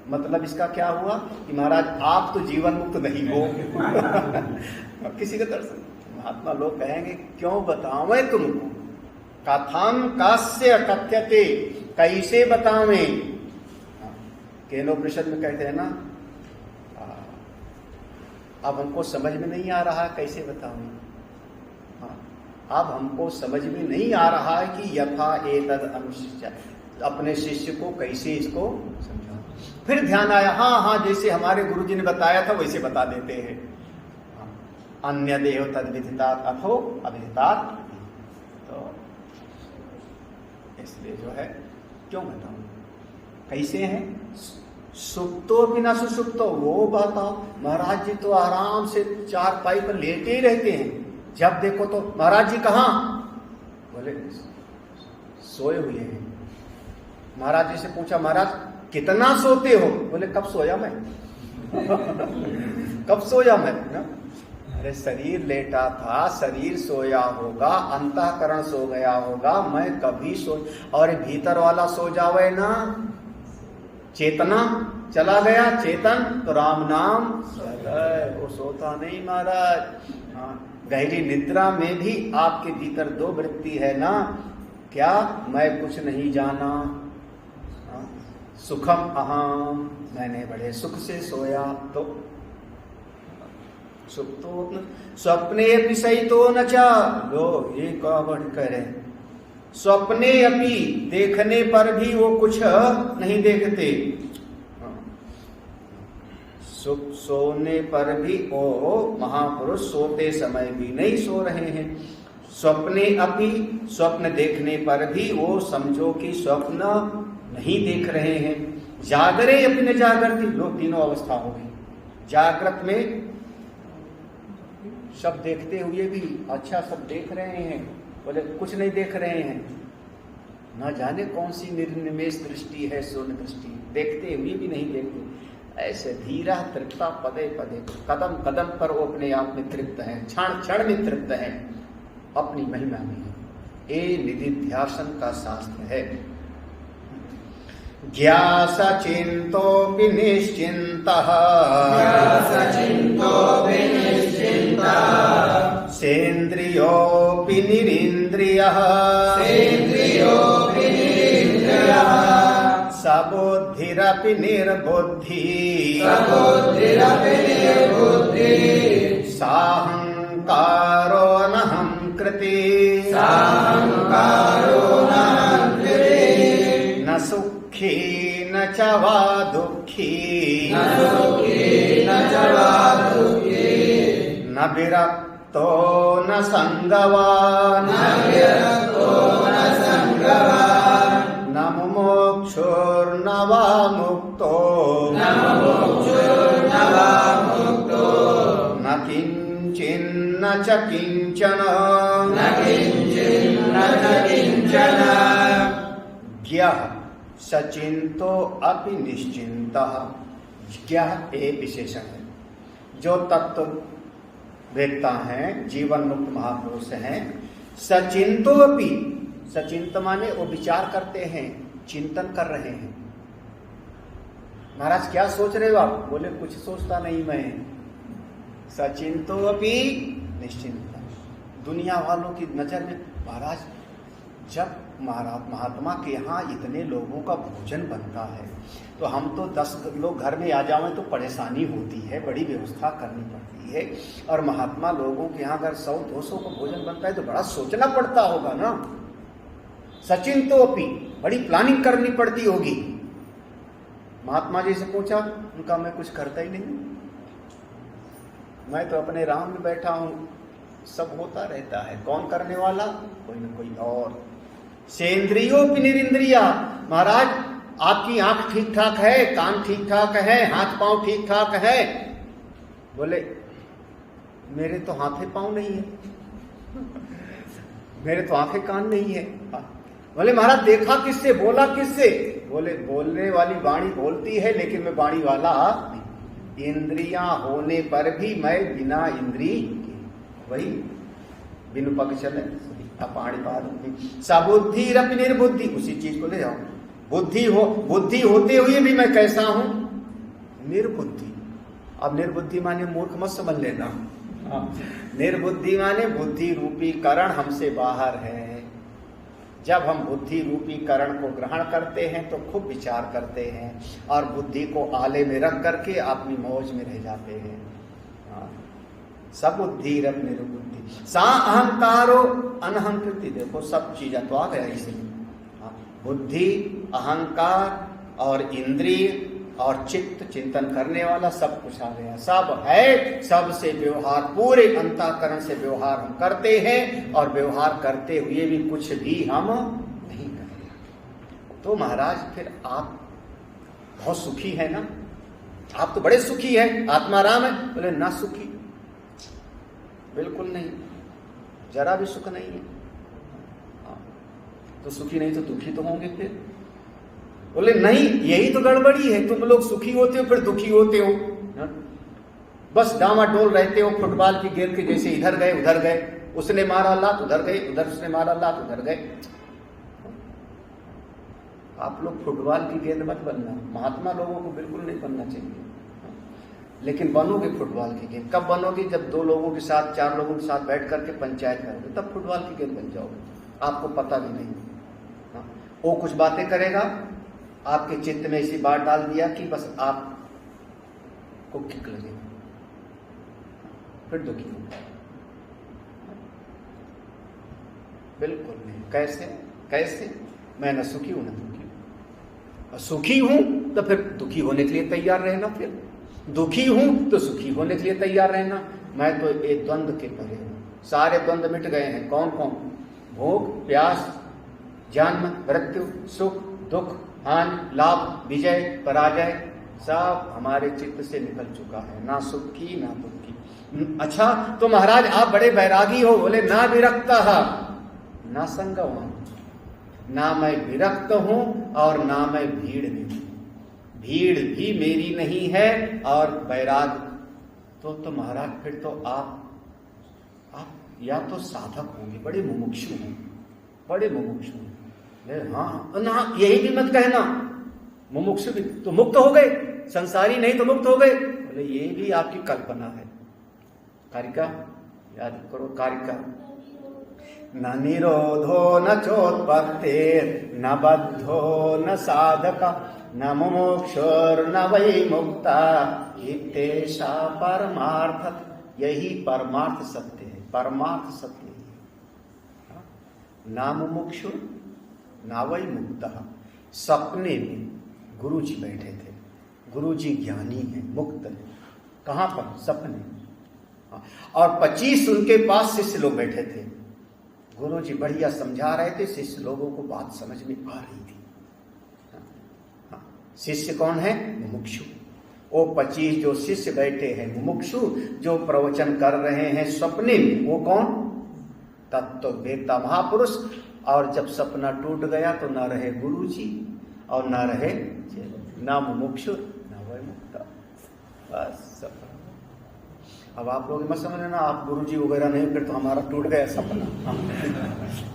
S2: मतलब इसका क्या हुआ कि महाराज आप तो जीवन मुक्त नहीं हो। किसी का दर्शन, महात्मा लोग कहेंगे क्यों बतावें तुमको, कथम कास्य कथ्यते, कैसे बतावें। केनोपनिषद में कहते हैं ना, अब हमको समझ में नहीं आ रहा कैसे बताऊं। अब हमको समझ में नहीं आ रहा है कि यथा एतद अनुशिष्य, अपने शिष्य को कैसे इसको समझाऊं। फिर ध्यान आया, हाँ जैसे हमारे गुरुजी ने बताया था वैसे बता देते हैं। अन्य देव तद विदितात् अथो अविदितात्, तो इसलिए जो है क्यों बताऊं, कैसे हैं। सुप्तो बिना सुसुप्तो, वो बताओ। महाराज जी तो आराम से चारपाई पर लेटे ही रहते हैं, जब देखो तो महाराज जी कहाँ, बोले सोए हुए हैं। महाराज जी से पूछा, महाराज कितना सोते हो? बोले कब सोया मैं। कब सोया मैं ना? अरे शरीर लेटा था, शरीर सोया होगा, अंतःकरण सो गया होगा, मैं कभी सो, और भीतर वाला सो जावे ना, चेतना चला गया, चेतन तो राम नाम वो सोता नहीं महाराज। गहरी निद्रा में भी आपके भीतर दो वृत्ति है ना, क्या मैं कुछ नहीं जाना, सुखम अहम, मैंने बड़े सुख से सोया। तो सुख तो स्वप्ने विषय तो न चा, लो ये कौन करे, स्वप्ने अपि, देखने पर भी वो कुछ नहीं देखते, सोने पर भी वो महापुरुष सोते समय भी नहीं सो रहे हैं। स्वप्ने अपि, स्वप्न देखने पर भी वो समझो कि स्वप्न नहीं देख रहे हैं। जागरे अपने जागृति, लो तीनों अवस्था होगी। जागृत में सब देखते हुए भी अच्छा सब देख रहे हैं, बोले कुछ नहीं देख रहे हैं। न जाने कौन सी निर्निमेष दृष्टि है, शून्य दृष्टि, देखते हुए भी नहीं देखते। ऐसे धीरा तृप्ता पदे पदे, कदम कदम पर वो अपने आप में तृप्त है, क्षण क्षण में तृप्त है, अपनी महिमा में। ये निधिध्यासन का शास्त्र है। ज्ञास चिंतोऽपि निश्चिन्तः, सेन्द्रियोऽपि निरिन्द्रियः, सबुद्धिरपि निर्बुद्धि, साहंकारो नहं कृते, न सुखी न च वा दुःखी, न विरक्तो न संगवान्, न मुमुक्षुर्न वा मुक्तो, न किंचिन्न च किंचन, ज्ञः सचिंतो अपि निश्चिन्तः। ज्ञः एक विशेषण है, जो तत्व वेदता हैं, जीवन मुक्त महापुरुष हैं। सचिंतो अपि, सचिंत माने वो विचार करते हैं, चिंतन कर रहे हैं। महाराज क्या सोच रहे हो आप? बोले कुछ सोचता नहीं मैं। सचिंतो अपि निश्चिंत। दुनिया वालों की नजर में महाराज, जब महात्मा के यहाँ इतने लोगों का भोजन बनता है तो हम तो 10 लोग घर में आ जाएं तो परेशानी होती है, बड़ी व्यवस्था करनी पड़ती है। और महात्मा लोगों के यहाँ अगर 100-200 का भोजन बनता है तो बड़ा सोचना पड़ता होगा ना। सचिन तो अपनी बड़ी प्लानिंग करनी पड़ती होगी। महात्मा जी से पूछा, उनका मैं कुछ करता ही नहीं, मैं तो अपने राम में बैठा हूं, सब होता रहता है। कौन करने वाला? कोई ना कोई और। सेंद्रियो की निरिंद्रिया, महाराज आपकी आंख ठीक ठाक है, कान ठीक ठाक है, हाथ पांव ठीक ठाक है। बोले मेरे तो हाथे पांव नहीं है, मेरे तो आंखें कान नहीं है। बोले महाराज देखा किससे, बोला किससे? बोले बोलने वाली वाणी बोलती है लेकिन मैं वाणी वाला नहीं। इंद्रियां होने पर भी मैं बिना इंद्री, वही बिनु पग चले अपाणी पाद। सबुद्धिरपि निर्बुद्धि, उसी चीज को ले जाओ। बुद्धि होते हुए भी मैं कैसा हूं? निर्बुद्धि। अब निर्बुद्धि माने मूर्ख मत समझ लेना। निर्बुद्धि माने बुद्धि रूपी करण हमसे बाहर है। जब हम बुद्धि रूपी करण को ग्रहण करते हैं तो खूब विचार करते हैं और बुद्धि को आले में रख करके अपनी मौज में रह जाते हैं। सब बुद्धि रब निर्बुद्धि सा अहंकारो अनहंकृति। देखो सब चीजें तो आ गया इसलिए। बुद्धि, अहंकार और इंद्रिय और चित्त, चिंतन करने वाला, सब कुछ आ गया। सब है, सबसे व्यवहार, पूरे अंतःकरण से व्यवहार हम करते हैं और व्यवहार करते हुए भी कुछ भी हम नहीं करते। तो महाराज फिर आप बहुत सुखी है ना? आप तो बड़े सुखी है, आत्माराम है। बोले ना सुखी, बिल्कुल नहीं, जरा भी सुख नहीं है। तो सुखी नहीं तो दुखी तो होंगे फिर। बोले नहीं, यही तो गड़बड़ी है, तुम लोग सुखी होते हो फिर दुखी होते हो। बस डामाडोल रहते हो, फुटबॉल की गेंद के जैसे, इधर गए उधर गए, उसने मारा लात उधर गए, उधर उसने मारा लात उधर गए। आप लोग फुटबॉल की गेंद मत बनना, महात्मा लोगों को बिल्कुल नहीं बनना चाहिए। लेकिन बनोगे फुटबॉल की गेंद कब बनोगे? जब 2 लोगों के साथ, 4 लोगों के साथ बैठ करके पंचायत करोगे, तब फुटबॉल की गेंद बन जाओगे। आपको पता भी नहीं। वो कुछ बातें करेगा, आपके चित्त में ऐसी बात डाल दिया कि बस आपको किक लगे, फिर दुखी हो। बिल्कुल नहीं। कैसे? मैं न सुखी हूं न दुखी हूं। सुखी हूं तो फिर दुखी होने के लिए तैयार रहना, फिर दुखी हूं तो सुखी होने के लिए तैयार रहना। मैं तो एक द्वंद्व के परे हूं। सारे द्वंद्व मिट गए हैं। कौन कौन? भोग, प्यास, जन्म, मृत्यु, सुख, दुख, हानि, लाभ, विजय, पराजय, सब हमारे चित्त से निकल चुका है। ना सुखी ना दुखी। अच्छा, तो महाराज आप बड़े बैरागी हो। बोले ना विरक्त ना संगवान, ना मैं विरक्त हूं और ना मैं भीड़ में हूं। भीड़ भी मेरी नहीं है और बैराग तो महाराज फिर तो आप या तो साधक होंगे, बड़े मुमुक्षु हैं, बड़े मुमुक्षु हैं। हाँ ना, यही भी मत कहना, मुमुक्षु भी तो मुक्त हो गए, संसारी नहीं तो मुक्त हो गए। बोले ये भी आपकी कल्पना है। कारिका याद करो, कारिका। न निरोधो न चोत्पत्ति न बद्धो न साधक न मुमुक्षुर न वै मुक्ता इत्येषा परमार्थ। यही परमार्थ सत्य है। परमार्थ सत्य है। ना मुमुक्षु ना वै मुक्ता। सपने में गुरु जी बैठे थे। गुरु जी ज्ञानी है, मुक्त है। कहां पर? सपने। और 25 उनके पास शिष्य लोग बैठे थे। गुरु जी बढ़िया समझा रहे थे, शिष्य लोगों को बात समझ में आ रही थी। शिष्य कौन है? मुमुक्षु। वो 25 जो शिष्य बैठे हैं मुमुक्षु, जो प्रवचन कर रहे हैं सपने में, वो कौन? तत्ववेत्ता महापुरुष। और जब सपना टूट गया तो ना रहे गुरु जी और ना रहे ना मुमुक्षु ना वह मुक्ता। बस अब आप लोग मत समझ लेना आप गुरु जी वगैरह नहीं, फिर तो हमारा टूट गया सपना।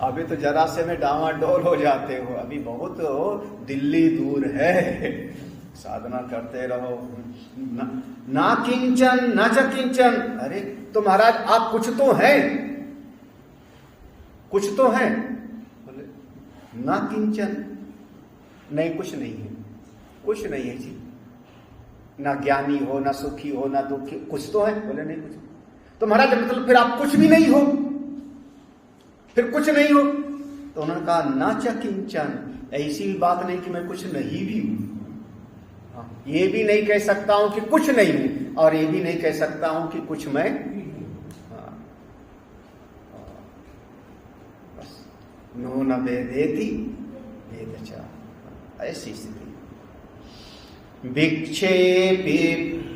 S2: अभी तो जरा से में डामाडोल हो जाते हो, अभी बहुत दिल्ली दूर है। साधना करते रहो। ना किंचन न च किंचन। अरे तो महाराज आप कुछ तो हैं, कुछ तो हैं। बोले ना किंचन, नहीं कुछ नहीं है, कुछ नहीं है जी। ना ज्ञानी हो, ना सुखी हो, ना दुखी, कुछ तो है। बोले नहीं कुछ। तो महाराज मतलब फिर आप कुछ भी नहीं हो, फिर कुछ नहीं हो। तो उन्होंने कहा ना च किंचन। ऐसी बात नहीं कि मैं कुछ नहीं भी हूं। ये भी नहीं कह सकता हूं कि कुछ नहीं हूं और ये भी नहीं कह सकता हूं कि कुछ मैं। बस नो न वेदेति वेदचा। ऐसी स्थिति। विक्षेपे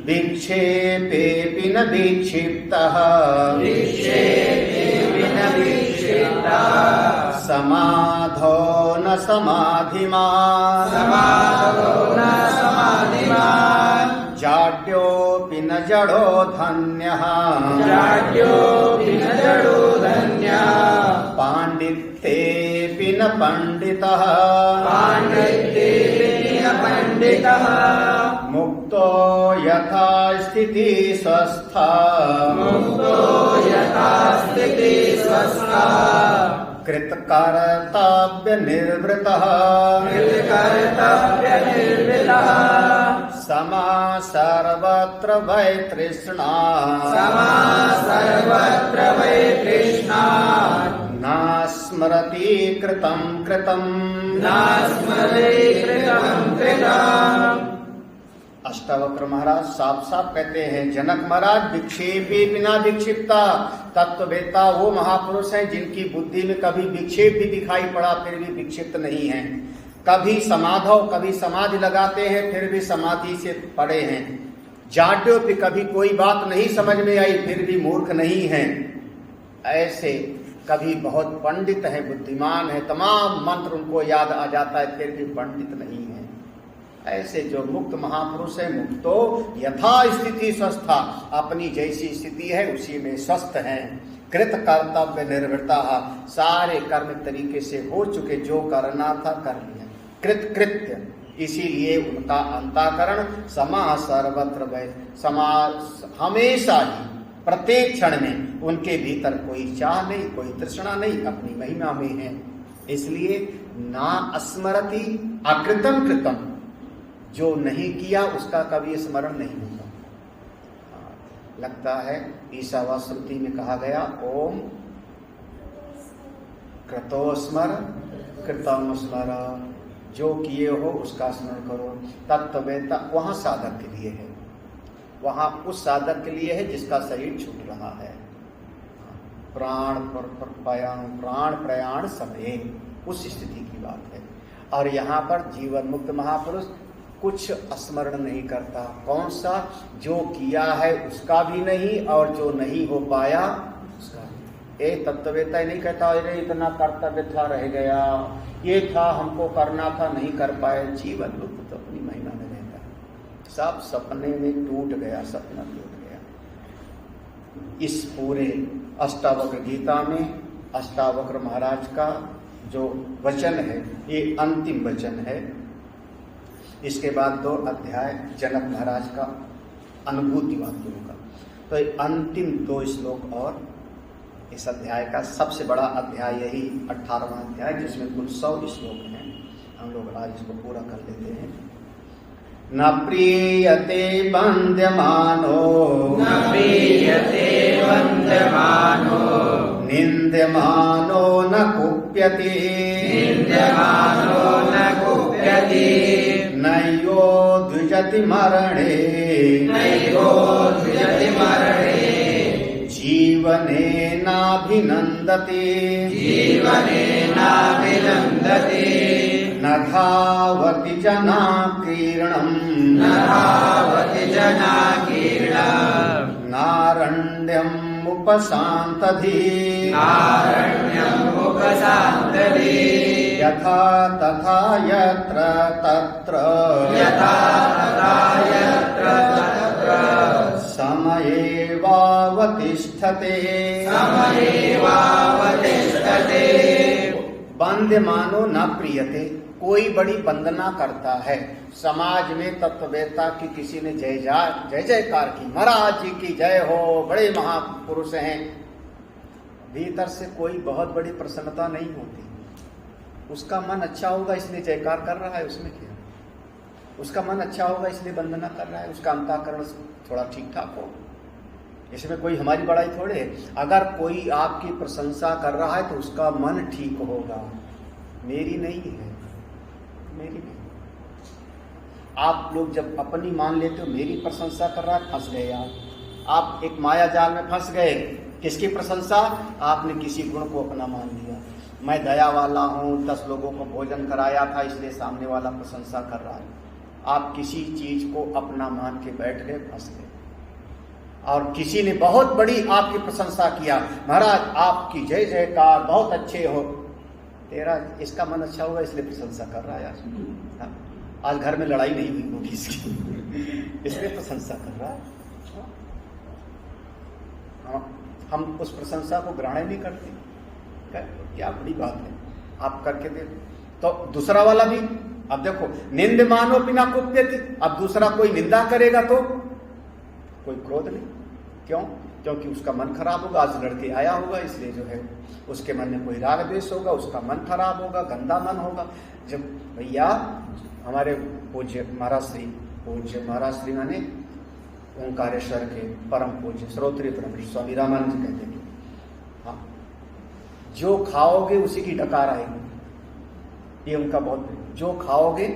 S2: विक्षेपेऽपि न विक्षिप्तः समाधो न समाधिमान् जाड्योऽपि न जडो धन्यः पाण्डित्येऽपि न पण्डितः
S3: पंडितः
S2: मुक्तो यथा स्थिति स्वस्था
S3: मुक्तो यथा स्थिति स्वस्था
S2: कृतकर्तव्य निर्वृतः
S3: कृतकर्तव्य निर्वृतः
S2: समा सर्वत्र वै तृष्णा
S3: समा सर्वत्र वै तृष्णा
S2: न स्मरति कृतं कृतं
S3: न स्मरति कृतं कृतं।
S2: अष्टावक्र महाराज साफ साफ कहते हैं, जनक महाराज विक्षेपी बिना विक्षिप्ता तत्ववेता वो महापुरुष हैं जिनकी बुद्धि में कभी विक्षेप भी दिखाई पड़ा फिर भी विक्षिप्त नहीं है। कभी समाधौ कभी समाधि लगाते हैं फिर भी समाधि से पड़े हैं। जाट्यों पे कभी कोई बात नहीं समझ में आई फिर भी मूर्ख नहीं है। ऐसे कभी बहुत पंडित है, बुद्धिमान है, तमाम मंत्र उनको याद आ जाता है फिर भी पंडित नहीं है। ऐसे जो मुक्त महापुरुष है, मुक्तो यथा स्थिति स्वस्था, अपनी जैसी स्थिति है उसी में स्वस्थ है। कृत कर्तव्य निर्वृता, सारे कर्म तरीके से हो चुके, जो करना था कर लिया। कृत कृत्य, इसीलिए उनका अंतःकरण समा सर्वत्र वै, समाज हमेशा ही प्रत्येक क्षण में उनके भीतर कोई चाह नहीं, कोई तृष्णा नहीं, अपनी महिमा में है। इसलिए ना स्मरति अकृतम कृतम, जो नहीं किया उसका कभी स्मरण नहीं होता। लगता है ईशावास्रुति में कहा गया, ओम कृतो स्मर कृतम स्मर, जो किए हो उसका स्मरण करो। तत्ववेता वहां साधक के लिए है, वहां उस साधक के लिए है जिसका शरीर छूट रहा है। प्राण प्राण प्रयाण समय, उस स्थिति की बात है। और यहाँ पर जीवन मुक्त महापुरुष कुछ स्मरण नहीं करता। कौन सा? जो किया है उसका भी नहीं और जो नहीं हो पाया उसका भी। एक तत्ववेता नहीं कहता अरे इतना कर्तव्य था रह गया, ये था हमको करना था नहीं कर पाए। जीवन मुक्त तो अपनी महिमा में रहता है, सब सपने में टूट गया, सपना टूट गया। इस पूरे अष्टावक्र गीता में अष्टावक्र महाराज का जो वचन है ये अंतिम वचन है। इसके बाद 2 अध्याय जनक महाराज का अनुभूति वाक्यों का। तो ये अंतिम 2 श्लोक और इस अध्याय का सबसे बड़ा अध्याय यही 18वां अध्याय, जिसमें कुल 100 श्लोक हैं। हम लोग आज इसको पूरा कर लेते हैं। न प्रीयते वन्द्यमानो,
S3: न प्रीयते वन्द्यमानो,
S2: निन्द्यमानो न कुप्यति,
S3: निन्द्यमानो न कुप्यति,
S2: नैयो द्विजति मरणे,
S3: नैयो द्विजति मरणे,
S2: जीवने नाभिनन्दति,
S3: जीवने नाभिनन्दति,
S2: न धावति जनाकीर्णम्,
S3: न धावति जनाकीर्णम्,
S2: नारण्यम् उपशान्तधि,
S3: नारण्यम् उपशान्तधि,
S2: यथा तथा यत्र तत्र,
S3: यथा तथा यत्र तत्र,
S2: समयेवावतिष्ठते,
S3: समयेवावतिष्ठते।
S2: वन्द्यमानो न प्रीयते, कोई बड़ी वंदना करता है। समाज में तत्ववेता की किसी ने जय जयकार की, महाराज जी की जय हो, बड़े महापुरुष हैं, भीतर से कोई बहुत बड़ी प्रसन्नता नहीं होती। उसका मन अच्छा होगा इसलिए जयकार कर रहा है, उसमें क्या? उसका मन अच्छा होगा इसलिए वंदना कर रहा है, उसका अंतःकरण थोड़ा ठीक ठाक हो, इसमें कोई हमारी बड़ाई थोड़े है। अगर कोई आपकी प्रशंसा कर रहा है तो उसका मन ठीक होगा, मेरी नहीं है, मेरी नहीं। आप लोग जब अपनी मान लेते हो मेरी प्रशंसा कर रहा है, फंस गए आप एक माया जाल में फंस गए। किसकी प्रशंसा? आपने किसी गुण को अपना मान लिया। मैं दया वाला हूँ, 10 लोगों को भोजन कराया था इसलिए सामने वाला प्रशंसा कर रहा है। आप किसी चीज को अपना मान के बैठ गए, फंस गए। और किसी ने बहुत बड़ी आपकी प्रशंसा किया, महाराज आपकी जय जयकार, बहुत अच्छे हो, तेरा इसका मन अच्छा होगा इसलिए प्रशंसा कर रहा है। आज घर में लड़ाई नहीं हुई होगी इसकी, इसलिए प्रशंसा कर रहा है। हम उस प्रशंसा को ग्रहण नहीं करते। क्या बड़ी बात है, आप करके दे। तो दूसरा वाला भी, अब देखो, निंद मानो बिना कुप्यति, अब दूसरा कोई निंदा करेगा तो कोई क्रोध नहीं। क्यों? क्योंकि उसका मन खराब होगा, आज लड़के आया होगा इसलिए जो है उसके मन में कोई राग द्वेष होगा, उसका मन खराब होगा, गंदा मन होगा। जब भैया हमारे पूज्य महाराज श्री माने ओंकारेश्वर के परम पूज्य श्रोत्रिय परम स्वामी रामानंद जी कहते हैं, हाँ, जो खाओगे उसी की डकार आएगी। ये उनका बहुत, जो खाओगे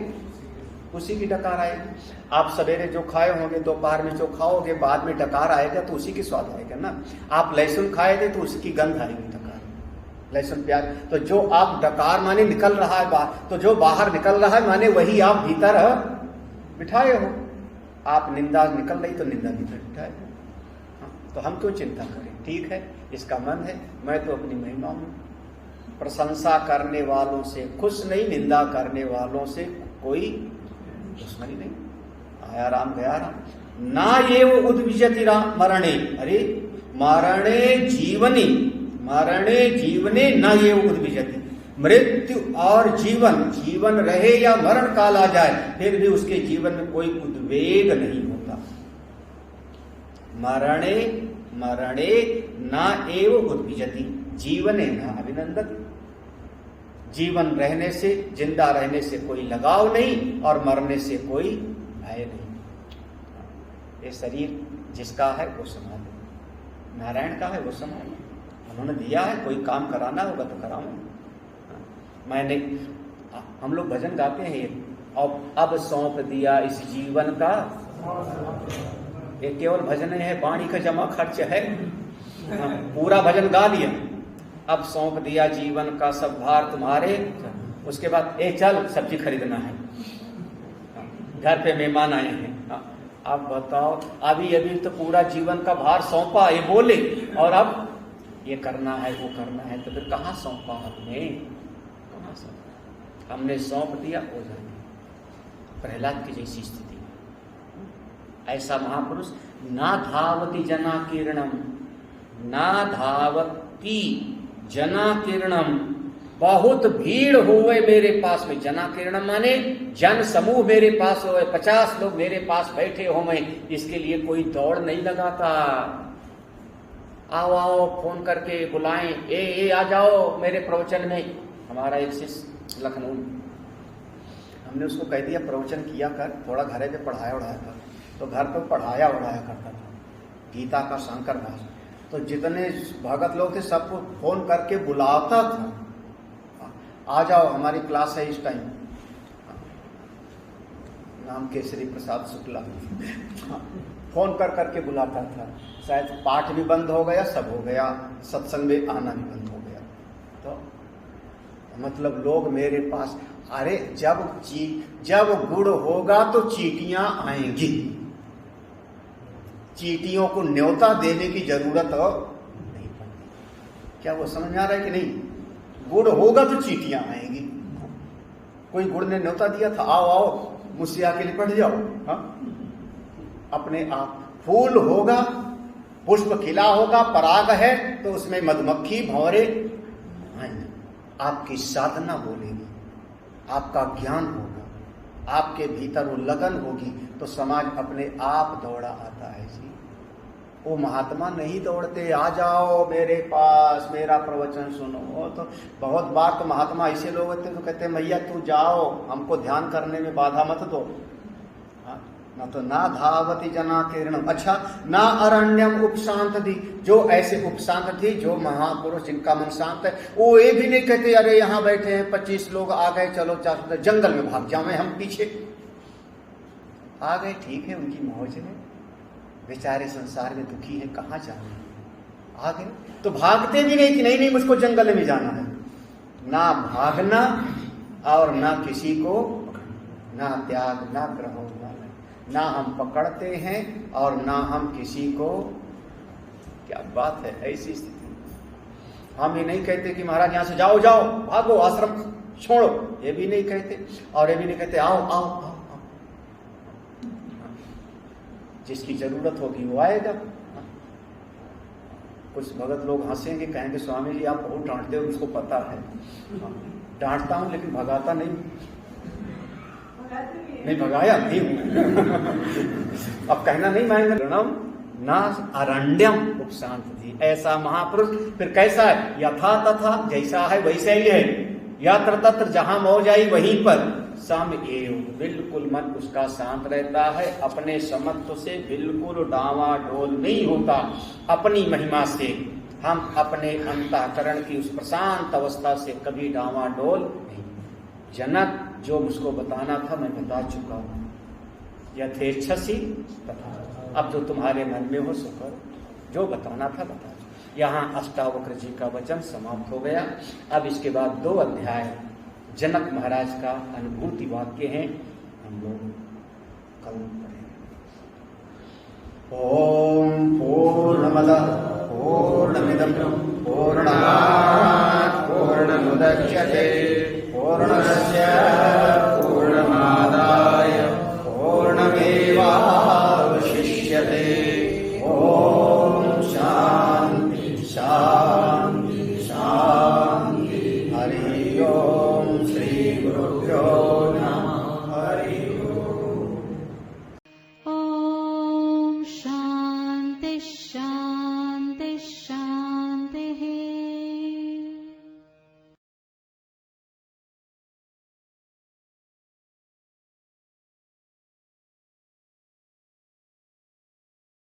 S2: उसी की डकार आएगी। आप सवेरे जो खाए होंगे, दोपहर में जो खाओगे, बाद में डकार आएगा तो उसी की स्वाद आएगा ना। आप लहसुन खाए थे तो उसकी गंध आएगी, डकार, लहसुन प्याज। तो जो आप डकार माने निकल रहा है बाहर, तो जो बाहर निकल रहा है माने वही आप भीतर बिठाए हो। आप निंदा निकल रही तो निंदा भीतर बिठाए हो। तो हम क्यों चिंता करें? ठीक है, इसका मन है, मैं तो अपनी महिमा हूं। प्रशंसा करने वालों से खुश नहीं, निंदा करने वालों से कोई दुश्मनी नहीं। आया राम गया राम। ना ये वो उद्विजति राम मरणे, अरे मरणे जीवने ना ये उद्विजति। मृत्यु और जीवन रहे या मरण काल आ जाए, फिर भी उसके जीवन में कोई उद्वेग नहीं होता। मरणे ना एव उद्विजति, जीवने ना अभिनंदति। जीवन रहने से, जिंदा रहने से कोई लगाव नहीं और मरने से कोई भय नहीं। ये शरीर जिसका है वो समाधि, नारायण का है वो समाधि। उन्होंने दिया है, कोई काम कराना होगा तो कराऊंगा। मैंने, हम लोग भजन गाते हैं, और अब सौंप दिया इस जीवन का, ये केवल भजन है, वाणी का जमा खर्च है। पूरा भजन गा लिया, अब सौंप दिया जीवन का सब भार तुम्हारे। उसके बाद ए चल सब्जी खरीदना है, घर पे मेहमान आए हैं। आप बताओ, अभी तो पूरा जीवन का भार सौंपा, ये बोले, और अब ये करना है वो करना है, तो फिर कहाँ सौंपा हमने? कहाँ सौंपा? हमने सौंप दिया हो जाए। प्रहलाद की जैसी स्थिति, ऐसा महापुरुष। ना धावती जना किरणम, ना धावती जना किरणम, बहुत भीड़ हुए मेरे पास में। जना किरणम माने जन समूह मेरे पास हुए, 50 लोग मेरे पास बैठे हो, मैं इसके लिए कोई दौड़ नहीं लगाता। आओ फोन करके बुलाएं, ए आ जाओ मेरे प्रवचन में। हमारा एक शिष्य लखनऊ, हमने उसको कह दिया प्रवचन किया कर, थोड़ा घरे पे पढ़ाया उढ़ाया कर। तो घर पे पढ़ाया उढ़ाया करता था गीता का शंकर भाषा। तो जितने भगत लोग थे सबको फोन करके बुलाता था, आ जाओ हमारी क्लास है इस टाइम। नाम केसरी प्रसाद शुक्ला। फोन करके बुलाता था। शायद पाठ भी बंद हो गया, सब हो गया, सत्संग में आना भी बंद हो गया। तो मतलब लोग मेरे पास, अरे जब गुड़ होगा तो चींटियां आएंगी। चींटियों को न्योता देने की जरूरत नहीं पड़ती। क्या वो समझ में आ रहा है कि नहीं? गुड़ होगा तो चींटियां आएंगी। कोई गुड़ ने न्योता दिया था, आओ मुझसे आके लिपट जाओ। हाँ? अपने आप फूल होगा, पुष्प खिला होगा, पराग है तो उसमें मधुमक्खी भंवरे आएंगे। आपकी साधना बोलेगी, आपका ज्ञान होगा, आपके भीतर वो लगन होगी, तो समाज अपने आप दौड़ा आता है जी। वो महात्मा नहीं दौड़ते, आ जाओ मेरे पास मेरा प्रवचन सुनो। तो बहुत बार तो महात्मा ऐसे लोग होते हैं तो कहते हैं मैया तू जाओ, हमको ध्यान करने में बाधा मत दो। ना तो ना धावती जना किरणम, अच्छा ना अरण्यम उपशांत थी। जो ऐसे उपशांत थी, जो महापुरुष जिनका मन शांत है, वो ये भी नहीं कहते अरे यहाँ बैठे हैं 25 लोग आ गए, चलो जंगल में भाग जाओ, हम पीछे आ गए। ठीक है, उनकी मौज है, बेचारे संसार में दुखी हैं, कहाँ जाए, आ गए तो भागते भी नहीं कि नहीं मुझको जंगल में जाना है। ना भागना और ना किसी को, ना त्याग, ना ग्रह, ना हम पकड़ते हैं और ना हम किसी को। क्या बात है, ऐसी स्थिति। हम ये नहीं कहते कि महाराज यहां से जाओ भागो, आश्रम छोड़ो, ये भी नहीं कहते। और ये भी नहीं कहते आओ। जिसकी जरूरत होगी वो आएगा। कुछ भगत लोग हंसेंगे, कहेंगे स्वामी जी आप बहुत डांटते हो, उसको पता है। डांटता हूँ लेकिन भगाता नहीं, भगाया नहीं हूँ। अब कहना नहीं मानेंगे, ना अरण्यम उपशांत थी, ऐसा महापुरुष फिर कैसा है? यथा तथा, जैसा है वैसा ही है। यत्र तत्र, जहां मौज आई वहीं पर। सम एव, बिल्कुल मन उसका शांत रहता है, अपने समत्व से बिल्कुल डावाडोल नहीं होता। अपनी महिमा से हम अपने अंतःकरण की उस प्रशांत अवस्था से कभी डावाडोल नहीं। जनक, जो मुझको बताना था मैं बता चुका हूं। यथेच्छसी तथा, अब जो तुम्हारे मन में हो सो करो, जो बताना था बता। यहाँ अष्टावक्र जी का वचन समाप्त हो गया। अब इसके बाद 2 अध्याय जनक महाराज का अनुभूति वाक्य हैं, हम लोग कल पढ़ेंगे। ओम पूर्णमदः पूर्णमिदं पूर्णात् पूर्णमुदच्यते पूर्णस्य पूर्णमादाय पूर्णमेवावशिष्यते। ओम शांति शांति शांति। हरि ओम श्री गुरुभ्यो